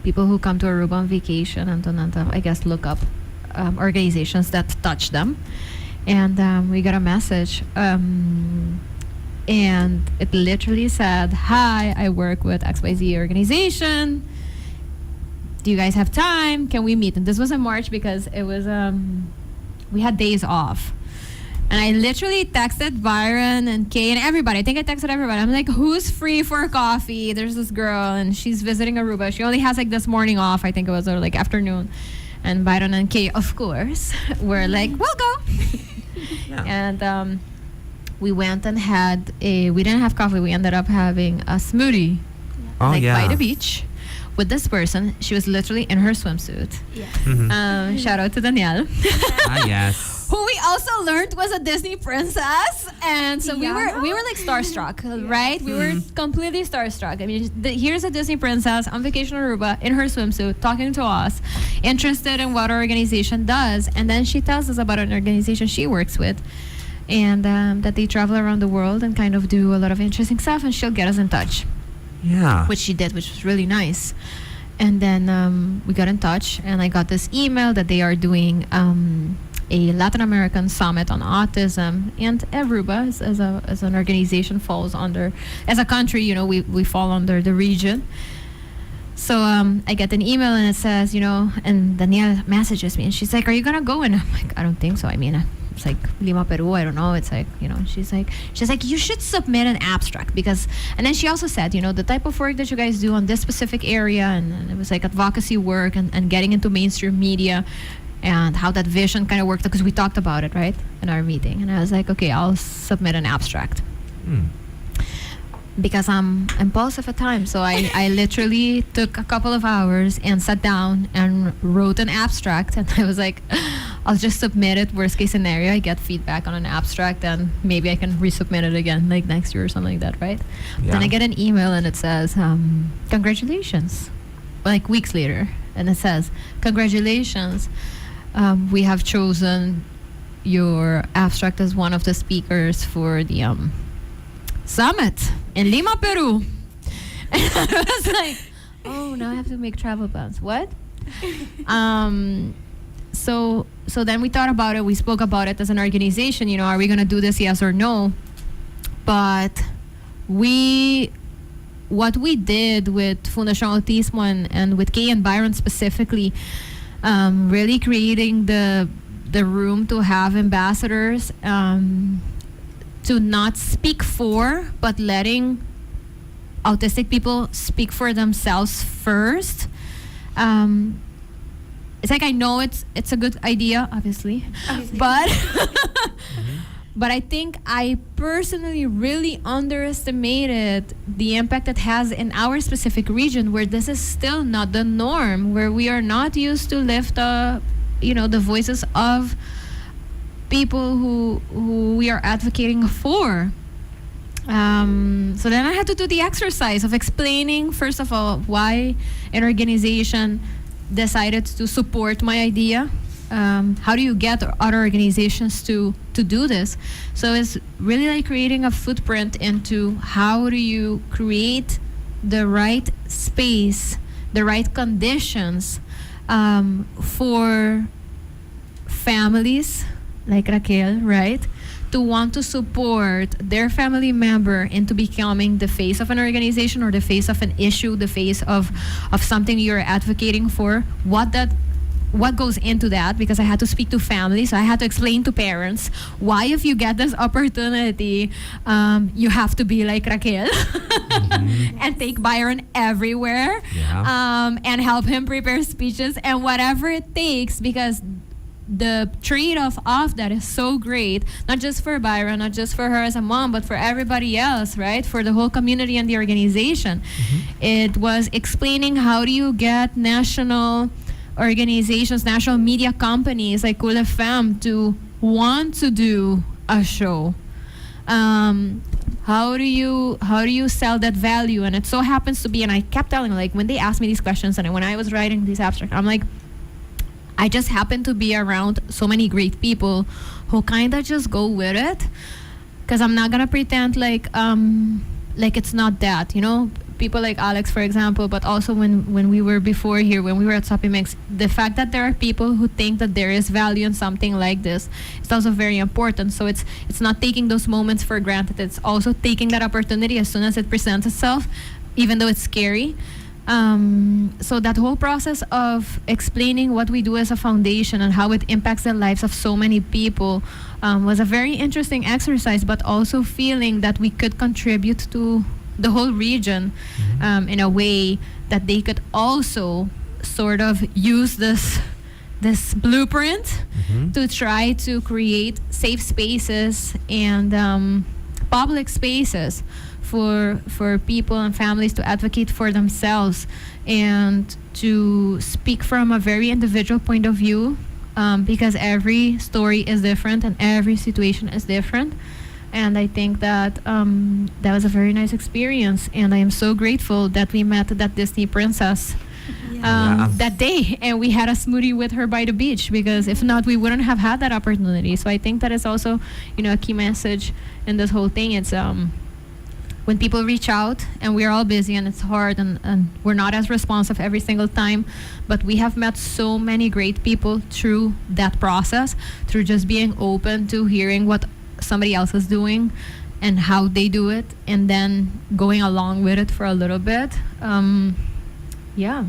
people who come to Aruba on vacation and I guess look up organizations that touch them. And we got a message. And it literally said, "Hi, I work with XYZ organization. Do you guys have time? Can we meet?" And this was in March because it was we had days off. And I literally texted Byron and Kay and everybody. I think I texted everybody. I'm like, "Who's free for a coffee?" There's this girl and she's visiting Aruba. She only has like this morning off. I think it was, or like afternoon. And Byron and Kay, of course, were like, "We'll go." Yeah. And we went and we didn't have coffee. We ended up having a smoothie Oh, by yeah. the beach with this person. She was literally in her swimsuit. Yes. Mhm. Shout out to Danielle. Yes. Who we also learned was a Disney princess, and so we were like starstruck, right? We were completely starstruck. I mean, here's a Disney princess on vacation in Aruba in her swimsuit, talking to us, interested in what our organization does, and then she tells us about an organization she works with, and that they travel around the world and kind of do a lot of interesting stuff, and she'll get us in touch, Yeah. which she did, which was really nice. And then we got in touch, and I got this email that they are doing a Latin American summit on autism, and Aruba as an organization falls under, as a country, you know, we fall under the region. So I get an email and it says, you know, and Danielle messages me and she's like, "Are you gonna go?" And I'm like, "I don't think so. I mean, it's like Lima, Peru. I don't know." It's like, you know, she's like, "You should submit an abstract because," and then she also said, you know, the type of work that you guys do on this specific area, and it was like advocacy work and getting into mainstream media and how that vision kind of worked, because we talked about it, right, in our meeting. And I was like, "Okay, I'll submit an abstract." Mm. Because I'm impulsive at times. So I literally took a couple of hours and sat down and wrote an abstract. And I was like, I'll just submit it. Worst case scenario, I get feedback on an abstract and maybe I can resubmit it again like next year or something like that, right? Yeah. Then I get an email and it says, "Congratulations." Like weeks later. And it says, "Congratulations. We have chosen your abstract as one of the speakers for the summit in Lima, Peru." And I was like, "Oh, now I have to make travel plans." What? So then we thought about it. We spoke about it as an organization. You know, are we going to do this? Yes or no? But what we did with Fundación Autismo and with Kay and Byron specifically, really creating the room to have ambassadors, to not speak for, but letting autistic people speak for themselves first. It's like, I know it's a good idea, obviously. But but I think I personally really underestimated the impact it has in our specific region, where this is still not the norm, where we are not used to lift the voices of people who we are advocating for. So then I had to do the exercise of explaining, first of all, why an organization decided to support my idea. How do you get other organizations to do this? So it's really like creating a footprint into how do you create the right space, the right conditions for families like Raquel, right, to want to support their family member into becoming the face of an organization or the face of an issue, the face of something you're advocating for. What goes into that? Because I had to speak to families, so I had to explain to parents why, if you get this opportunity, you have to be like Raquel and take Byron everywhere, and help him prepare speeches and whatever it takes, because the trade-off of that is so great, not just for Byron, not just for her as a mom, but for everybody else, right? For the whole community and the organization. It was explaining how do you get national organizations, national media companies like Cool FM to want to do a show. How do you sell that value? And it so happens to be, and I kept telling, like, when they asked me these questions and when I was writing these abstracts, I'm like, I just happen to be around so many great people who kind of just go with it, because I'm not gonna pretend like it's not that, people like Alex, for example, but also when we were before here, when we were at Soppy Mix, the fact that there are people who think that there is value in something like this is also very important. So it's not taking those moments for granted. It's also taking that opportunity as soon as it presents itself, even though it's scary. So that whole process of explaining what we do as a foundation and how it impacts the lives of so many people was a very interesting exercise, but also feeling that we could contribute to the whole region in a way that they could also sort of use this blueprint to try to create safe spaces and public spaces for people and families to advocate for themselves and to speak from a very individual point of view, because every story is different and every situation is different. And I think that that was a very nice experience, and I am so grateful that we met that Disney princess that day, and we had a smoothie with her by the beach, because if not, we wouldn't have had that opportunity. So I think that is also, a key message in this whole thing. It's when people reach out, and we're all busy and it's hard, and we're not as responsive every single time, but we have met so many great people through that process, through just being open to hearing what somebody else is doing and how they do it, and then going along with it for a little bit. Yeah.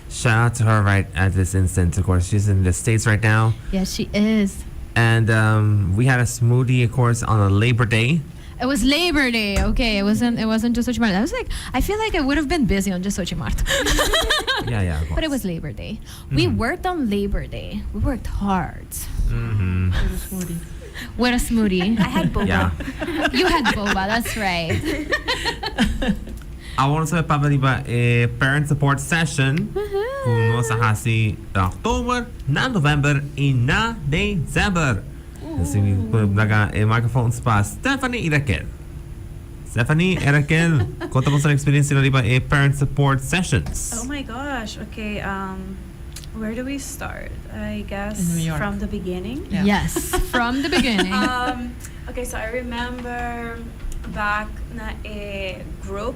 Shout out to her right at this instant. Of course, she's in the States right now. Yes, she is. And we had a smoothie, of course, on a Labor Day. It was Labor Day, okay. It wasn't just Xochimart. I feel like I would have been busy on just Xochimart. Yeah, of course. But it was Labor Day. We worked on Labor Day. We worked hard. With a smoothie. I had boba. Yeah. You had boba, that's right. I want to say pabaliba a parent support session kung no sa hasi October, na November, e na December. Kasi naga microphone pa Stephany y Raquel. Stephany y Raquel, conta mo sa experience nila ba parent support sessions? Oh my gosh. Okay, where do we start? I guess In New York. from the beginning. Yeah. Yes, from the beginning. Okay, so I remember back na a group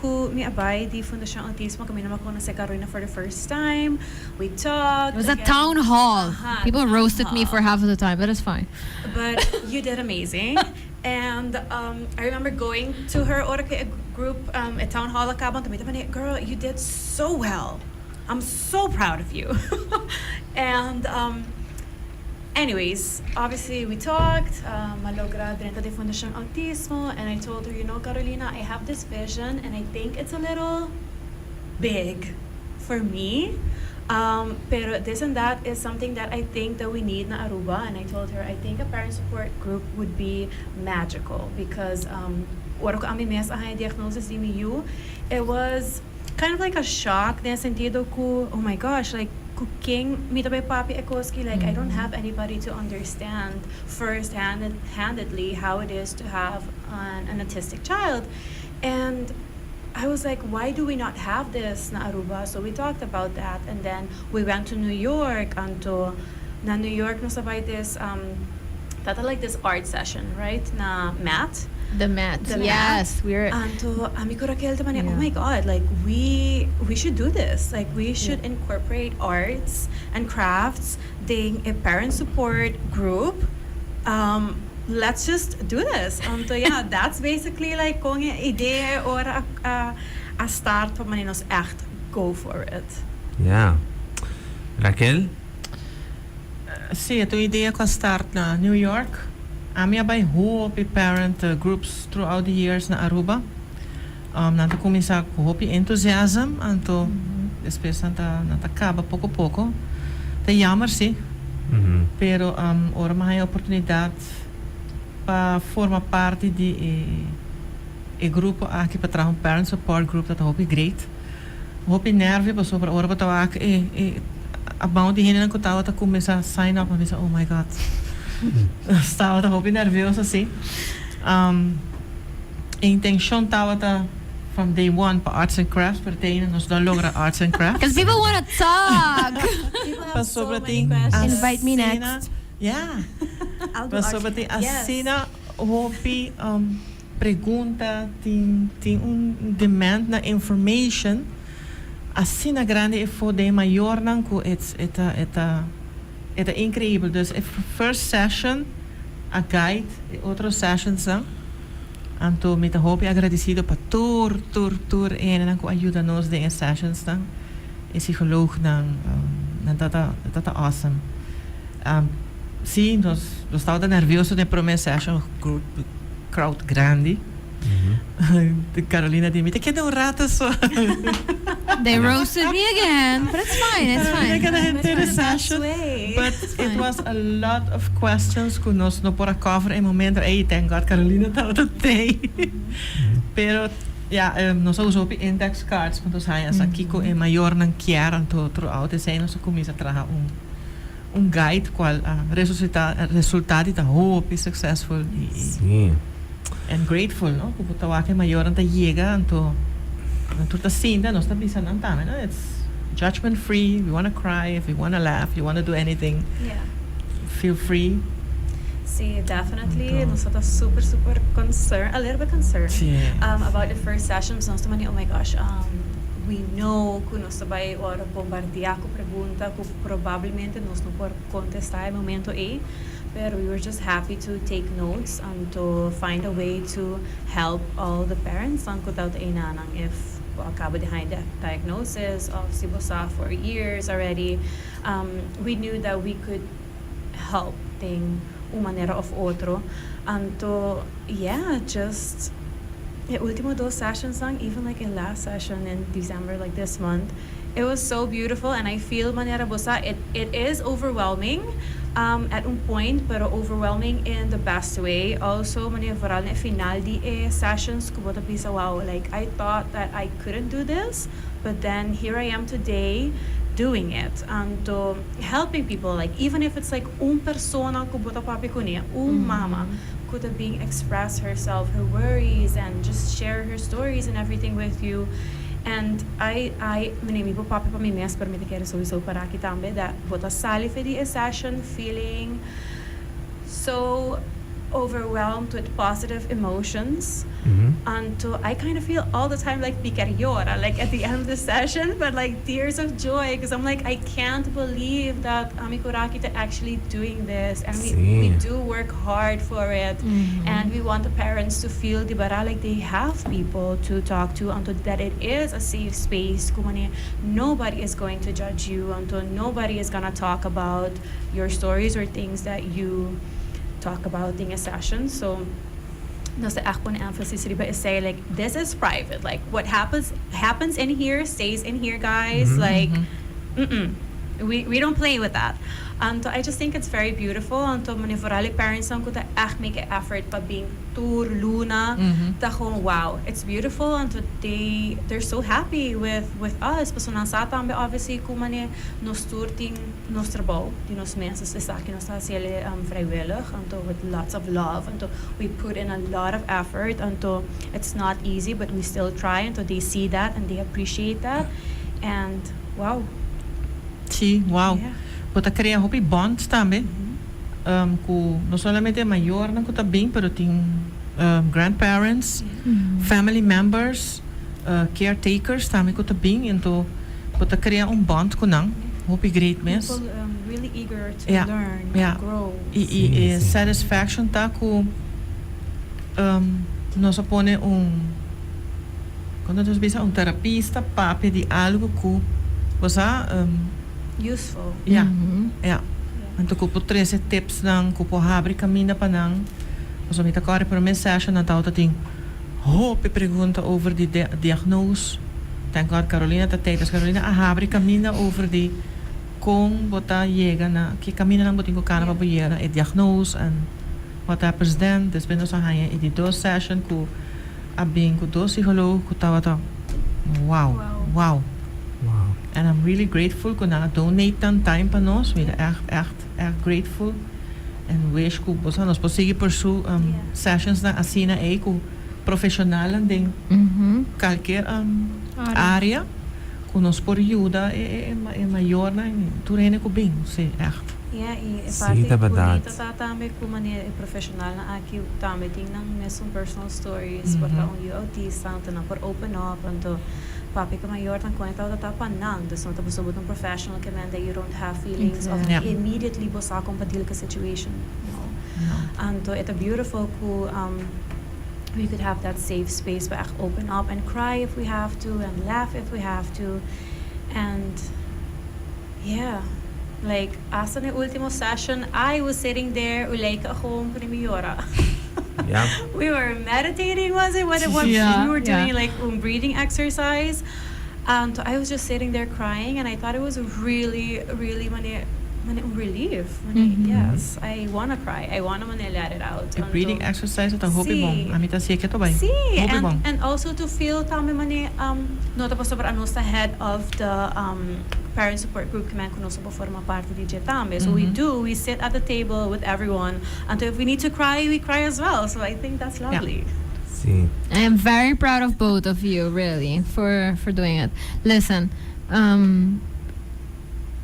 ku mi abay di Fundación Autismo, kami naman ko na si Carolina for the first time. We talked. It was a again. town hall. People Town roasted me hall. for half of the time, but it's fine. But you did amazing. And I remember going to her group, a town hall akabang tumita pa niya, girl, you did so well. I'm so proud of you. And anyways, obviously we talked, malogra dentro de Fundación Autismo, and I told her, Carolina, I have this vision and I think it's a little big for me. Pero this and that is something that I think that we need na Aruba. And I told her, I think a parent support group would be magical because wala ko ami mes ahay diagnosis di MIU. It was kind of like a shock na sentido ko, oh my gosh, like cooking mita by Papi Ekoski, like I don't have anybody to understand handedly how it is to have an autistic child. And I was like, why do we not have this na Aruba? So we talked about that, and then we went to New York. Anto na New York no sabay this like this art session, right? Na math. The mat. The Yes, mat. we're. Anto ami ko Raquel taman Yeah. oh my god, like we should do this. Like we should incorporate arts and crafts, ding a parent support group. Let's just do this. So yeah, that's basically like kung yung idea or a start pa maninos echt go for it. Yeah. Raquel? Sim, a ideia com a start na New York. Ami abay hopi parent groups throughout the years na Aruba. Nanta começar com hopi enthusiasm, anto depois nanta acaba pouco a pouco. Tá jammer sim. Pero ora mais a oportunidade para formar parte de grupo aqui para trabalhar parent support group dat hopi great. Hopi nerve para sobre ora para tawa a bão de hinen que tava tá começar a sign up, mas oh my god. Estava tá hopi nervioso assim. A intenção tava tá from day one para arts and crafts, pertaining nos dan logra arts and crafts. Because people want to talk. People have Pas so sobre many ting questions. Invite me next. Yeah. I'll do Pas art. sobre ting Yes. asina hopi pergunta, tem demand na information, assim na grande e for de maior não que é incrível. Dus first session, a guide, outras sessions não. Então, me hoop agradecido para tour en dan ko ajuda nos de sessions dan. E psycholoog dan dat awesome. Sim, nós estava nervioso de primeira session, crowd grande. De Carolina di me, que deu rata só. They roasted me again, but it's fine, it's I fine. got a That's session, way. but it was a lot of questions que nós não para cover em momento. Hey, thank God, Carolina estava today. Pero nós usamos index cards quando saímos aqui com é maior não quer então throughout esse ano nós começa a trazer guide qual resultado da hope successful Sim. and grateful, no? Kung tawa kay maior ang tayiga, anto sinda, no? Bisa nang tama, no? It's judgment free. We want to cry, if we want to laugh, you want to do anything, Yeah. feel free. See, definitely. Nós estamos super concerned, a little bit concerned Yeah. about the first session. So nós estamos oh my gosh, we know que nós vai ora bombardear com pergunta que provavelmente nós não podemos contestar em momento A. But we were just happy to take notes and to find a way to help all the parents without inanang if acaba behind the diagnosis of Sibosa for years already. We knew that we could help ting uma manera of otro. And to, just the último dos sessions lang, even like in last session in December, like this month, it was so beautiful, and I feel manera bosa, it is overwhelming at un point, pero overwhelming in the best way. Also, manera varal na final di sessions, kubota pisa, wow, like I thought that I couldn't do this, but then here I am today doing it, and to helping people, like even if it's like un persona kubota papi kunia, mama, could have been express herself, her worries, and just share her stories and everything with you. And menemi po papi pa mi mes permite que sowieso para aqui também that bota sali for the session feeling so overwhelmed with positive emotions. And I kind of feel all the time like llora, like at the end of the session, but like tears of joy, because I'm like, I can't believe that Ami Kurakita actually doing this, and we do work hard for it, and we want the parents to feel dibara like they have people to talk to, and that it is a safe space. Kumani, nobody is going to judge you, and nobody is gonna talk about your stories or things that you talk about in a session. So that's the emphasis riba is say like this is private, like what happens in here stays in here, guys. Like we don't play with that. And I just think it's very beautiful. And to manivorali parents ang kuta make an effort pa being tour luna ta wow, it's beautiful, and they're so happy with us. Paso nang sa tambe obviously kumane nos tourting nos trabaho di nos menses sa akin nos sila vrijwillig, and with lots of love, and we put in a lot of effort, and it's not easy, but we still try, and they see that and they appreciate that, and wow. Sí, wow. Yeah. Bota crea hopi bonds também. Ku não somente maior não ku também, pero tem grandparents, family members, caretakers também ku também, então bota crea bond ku nang hopi great mess. People really eager to learn, Yeah. grow. E satisfaction tá ku nós pone quando nós bisa terapista para pedir algo ku você Useful. yeah. Então, ko po 13 tips lang, ko po habri caminho pa nang. So, mita kare per mensagem na tao tating hope pergunta over die diagnose. Thank God, Carolina, Carolina, habri caminho over die kung bota llega na, ki caminho lang boting ko kana pa boyera, diagnose, and what happens then. Des ben sa haya, di dos session ko, abing ko dos psycholoog, ko tawa ta, wow. Wow. And I'm really grateful ko na donate dan time pa nos. We are echt grateful. And wish ko bosa nos posigi pursue sessions na asina ko professional lang ding qualquer area ko nos por ajuda e maior na turene ko bem. Se echt Yeah, Sim, é verdade. tame kumani professional na aqui tame ting nang mesmo personal stories para um autista então por open up então papi ka maior tan kwenta o tapan nang dus não tapos sobot ng professional que man that you don't have feelings of immediately bosa compadil ka situation anto it's beautiful ku we could have that safe space where open up and cry if we have to and laugh if we have to and yeah. Like, as in the ultimo session, I was sitting there, like, ako primiyora. Yeah. We were meditating, was it? What Yeah, we were doing, yeah. like, breathing exercise. So I was just sitting there crying, and I thought it was really, really relief. Yes, I want to cry. I want to let it out. Breathing exercise at a hobby bong. Amita siya to ba? See, and also to feel tami mani no tapos sobre ano sa head of the parent support group kaman kuno sa forma parte di Jetame. So we sit at the table with everyone and if we need to cry, we cry as well. So I think that's lovely. Sim. I am very proud of both of you, really, for doing it. Listen,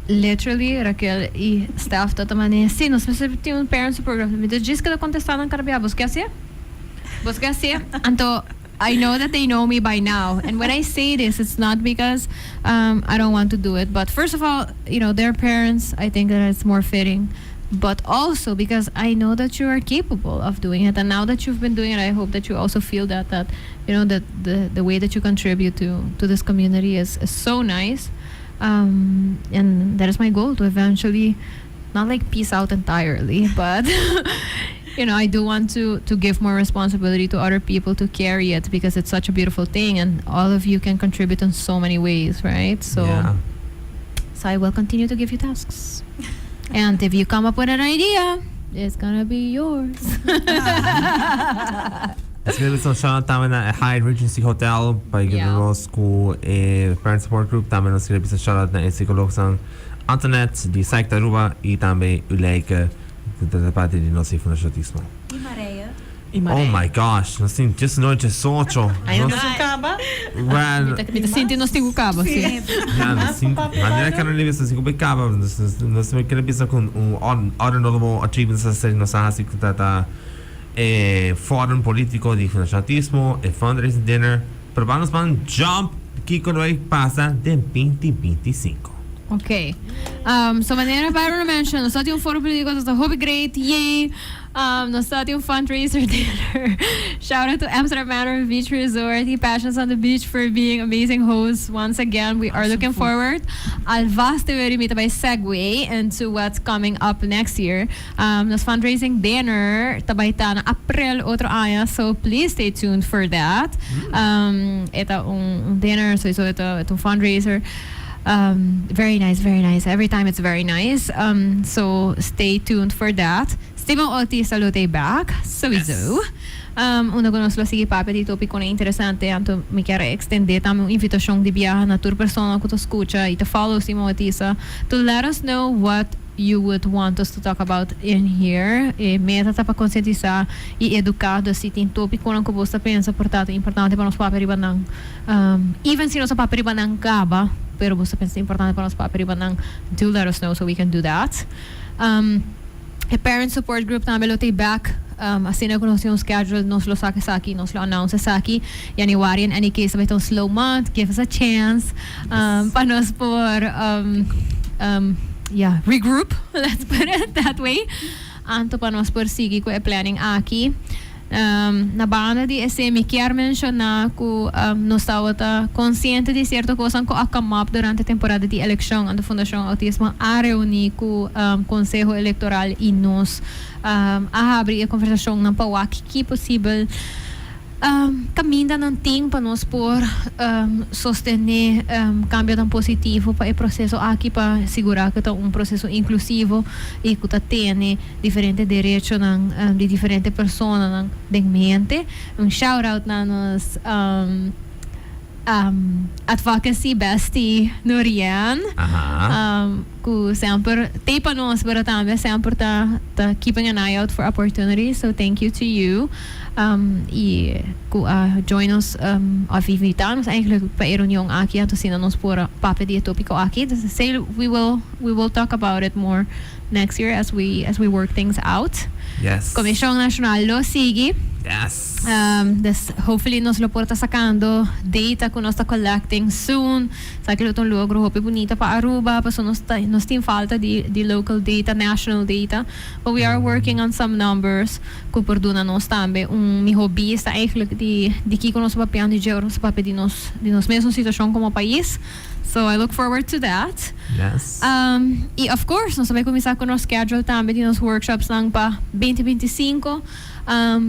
literally, Raquel e Steph tatamani sim, nós precisamos um parent support group. Me diz que ela contestar na carabia, você quer ser? Então, I know that they know me by now, and when I say this, it's not because I don't want to do it, but first of all, you know, their parents, I think that it's more fitting, but also because I know that you are capable of doing it, and now that you've been doing it, I hope that you also feel that you know that the way that you contribute to this community is so nice. And that is my goal, to eventually not like peace out entirely, but you know, I do want to give more responsibility to other people to carry it because it's such a beautiful thing and all of you can contribute in so many ways, right? So I will continue to give you tasks. And if you come up with an idea, it's gonna be yours. Es wird so schon tamen a High Regency Hotel bei General School Parent Support Group tamen nos sirve bisa shout na psikolog sang Antoinette di Psych Taruba e também o Leica da parte de nossa Fundação Autismo. E Maria? Oh my gosh, nós temos just noite socho. Ainda não acaba? Well, Sinti nós temos cabo, sim. maneira que não lhe visse assim como cabo, nós temos que pensar com other notable achievements assim nossa assim que tá fórum político de Fundação Autismo, fundraising dinner, para vamos para jump que quando passa de 2025. Okay. So maneira para mention, nós temos fórum político, nós temos hobby great, yay. Nós temos fundraiser dinner. Shout out to Amsterdam Manor Beach Resort, the Passions on the Beach for being amazing hosts. Once again, we are looking forward. Al vaste verimita by segue into what's coming up next year. Nos fundraising dinner tabayta na April outro aya, so please stay tuned for that. Ito dinner, so ito fundraiser. Very nice, very nice. Every time it's very nice. So stay tuned for that. Stima Autista lote back. Sowieso. Una ko nos sige pape di topic ko na interesante anto mi chiara extende tamo invitation di biyahe na tur persona ko to escucha ita follow Stima Autista to let us know what you would want us to talk about in here. Meta tá para conscientizar e educar se tem tópico não que você pensa portanto importante para nós pape riba nang even se nós pape riba nang kaba pero você pensa importante para nós pape riba nang do let us know so we can do that. A parent support group namin lote back assim na kung yung schedule nos lo saki nos lo announce saki January in any case itong slow month give us a chance panos por regroup, let's put it that way. Anto panos por sigi ko planning aki. Nabana di mi quer mencionar que nós estávamos consciente de certa coisa que acabamos durante a temporada de eleição da Fundação Autismo a reunir com o Conselho Eleitoral e nós a abrir a conversação na PAUAC que possível caminha não tem para nós por sostener cambio tão positivo para o processo aqui para segurar que é processo inclusivo e que tem diferentes direitos de diferentes pessoas em mente. Shout out na nos advocacy bestie Norian ku sempre tape nos pero também sempre ta keeping an eye out for opportunities. So thank you to you. E join us of invitar nos eigenlijk pa yung aqui ato sina nos por papo de tópico aqui. Say we will talk about it more next year as we work things out. Yes. Comissão Nacional lo sigue. Yes. Hopefully nos lo porta sacando data que nos está collecting soon. Sa que lo logro hope bonita pa Aruba, pa so nos tem falta de local data, national data. But we are working on some numbers que perdona nos tambe mi hobby está eigenlijk de que nos papiando de euro sa papi de nos mesma situação como país. So I look forward to that. Yes. E of course, nós vai começar com o nosso schedule também de nos workshops lang pa 2025.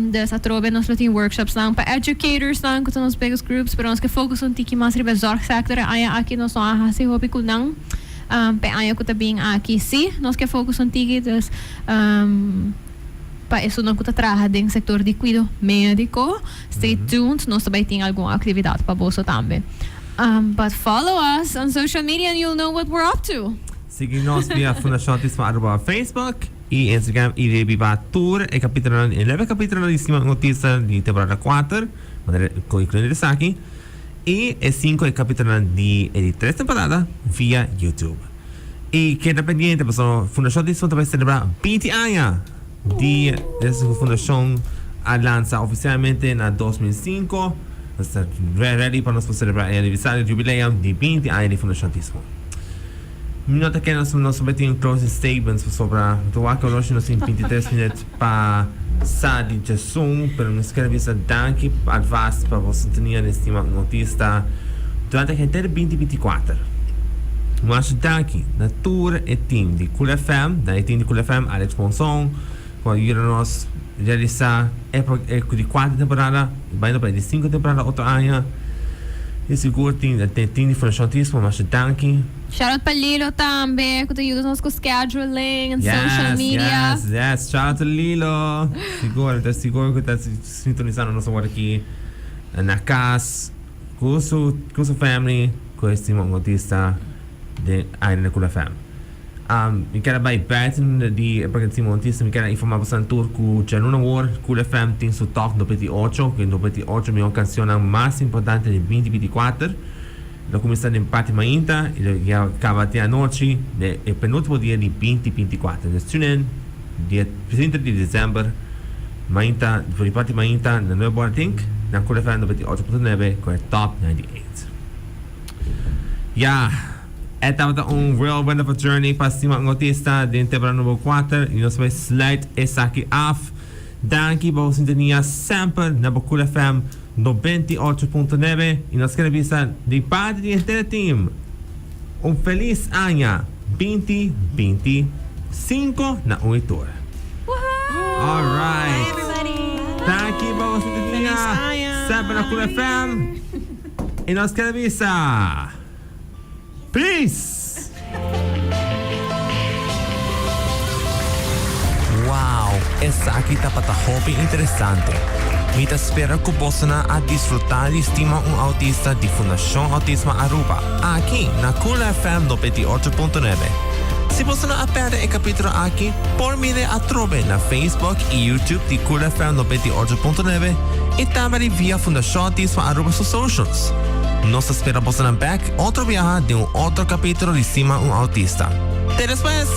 Dessa trove nós temos workshops lang pa educators lang com os biggest groups, pero nós que focus on tiki mas riba zorgsector aya aqui nós não hasi hopi ko nang pe aya ko tabing aqui si nós que focus on tiki dus pa isso não kuta traha ding sector de cuido médico. Stay tuned, nós também tem alguma atividade pa bolso também. But follow us on social media and you'll know what we're up to. Siga-nos via Fundação Autismo Aruba Facebook e Instagram e Riba Tour e capítulo 11 capítulo de Stima Autista de temporada 4 com incluindo aqui e 5 é capítulo de 3 temporada via YouTube. E queda pendiente, pessoal, Fundação Autismo vai celebrar 20 anos de essa fundação a lança oficialmente na 2005. Está ready para nós celebrar o aniversário de jubileu de 20 anos de Fundação Autismo. Nota que nós temos closing statements sobre o que nós temos 23 minutos para sair de Zoom, mas nós queremos dar advice para você ter estima autista durante a inteira 2024. Nós daqui na tour e team de Cool FM, da team de Cool FM, Alex Ponson, com ajuda nós realizar de 4 temporada, vai para de 5 temporada outro ano. E seguro tem de Fundação Autismo, mas daqui. Shout out pa Lilo também, que te ajuda nos com scheduling and social media. Yes. Shout out to Lilo. Seguro que está sintonizando nosso work aqui na casa, com sua family, com a estima autista de Aina Cool FM. Eu quero vai perto de estima autista, eu quero informar bastante turco, já não war Cool FM tem seu top no PT8, que no PT8 é a minha canção mais importante de 2024. Lo começamos em parte mainta e acaba até a noite do penúltimo dia de 2024. Nós tune dia 30 de dezembro, mainta, por parte mainta, na Nova Think, na Cool FM 98.9 com o Top 98. Esta é real wonderful journey para Stima Autista de temporada número 4 e nós vamos slide essa aqui off. Danke por sintonia sempre na Cool FM 98.9 e nós queremos avisar de parte do inteiro time feliz ano 2025 na Uitora. Alright. Thank you por sintonia sempre na Cool FM e nós queremos avisar peace. Wow, essa aqui tá para hobby interessante. Me espera que você a desfrutar de Stima Autista de Fundação Autismo Aruba, aqui na Cool FM 98.9. Se você não perde o capítulo aqui, por mire a trove na Facebook e YouTube de Cool FM 98.9 e também via Fundação Autismo Aruba sus socials. Nos espera você back outro viaje de outro capítulo de Stima Autista. Até depois!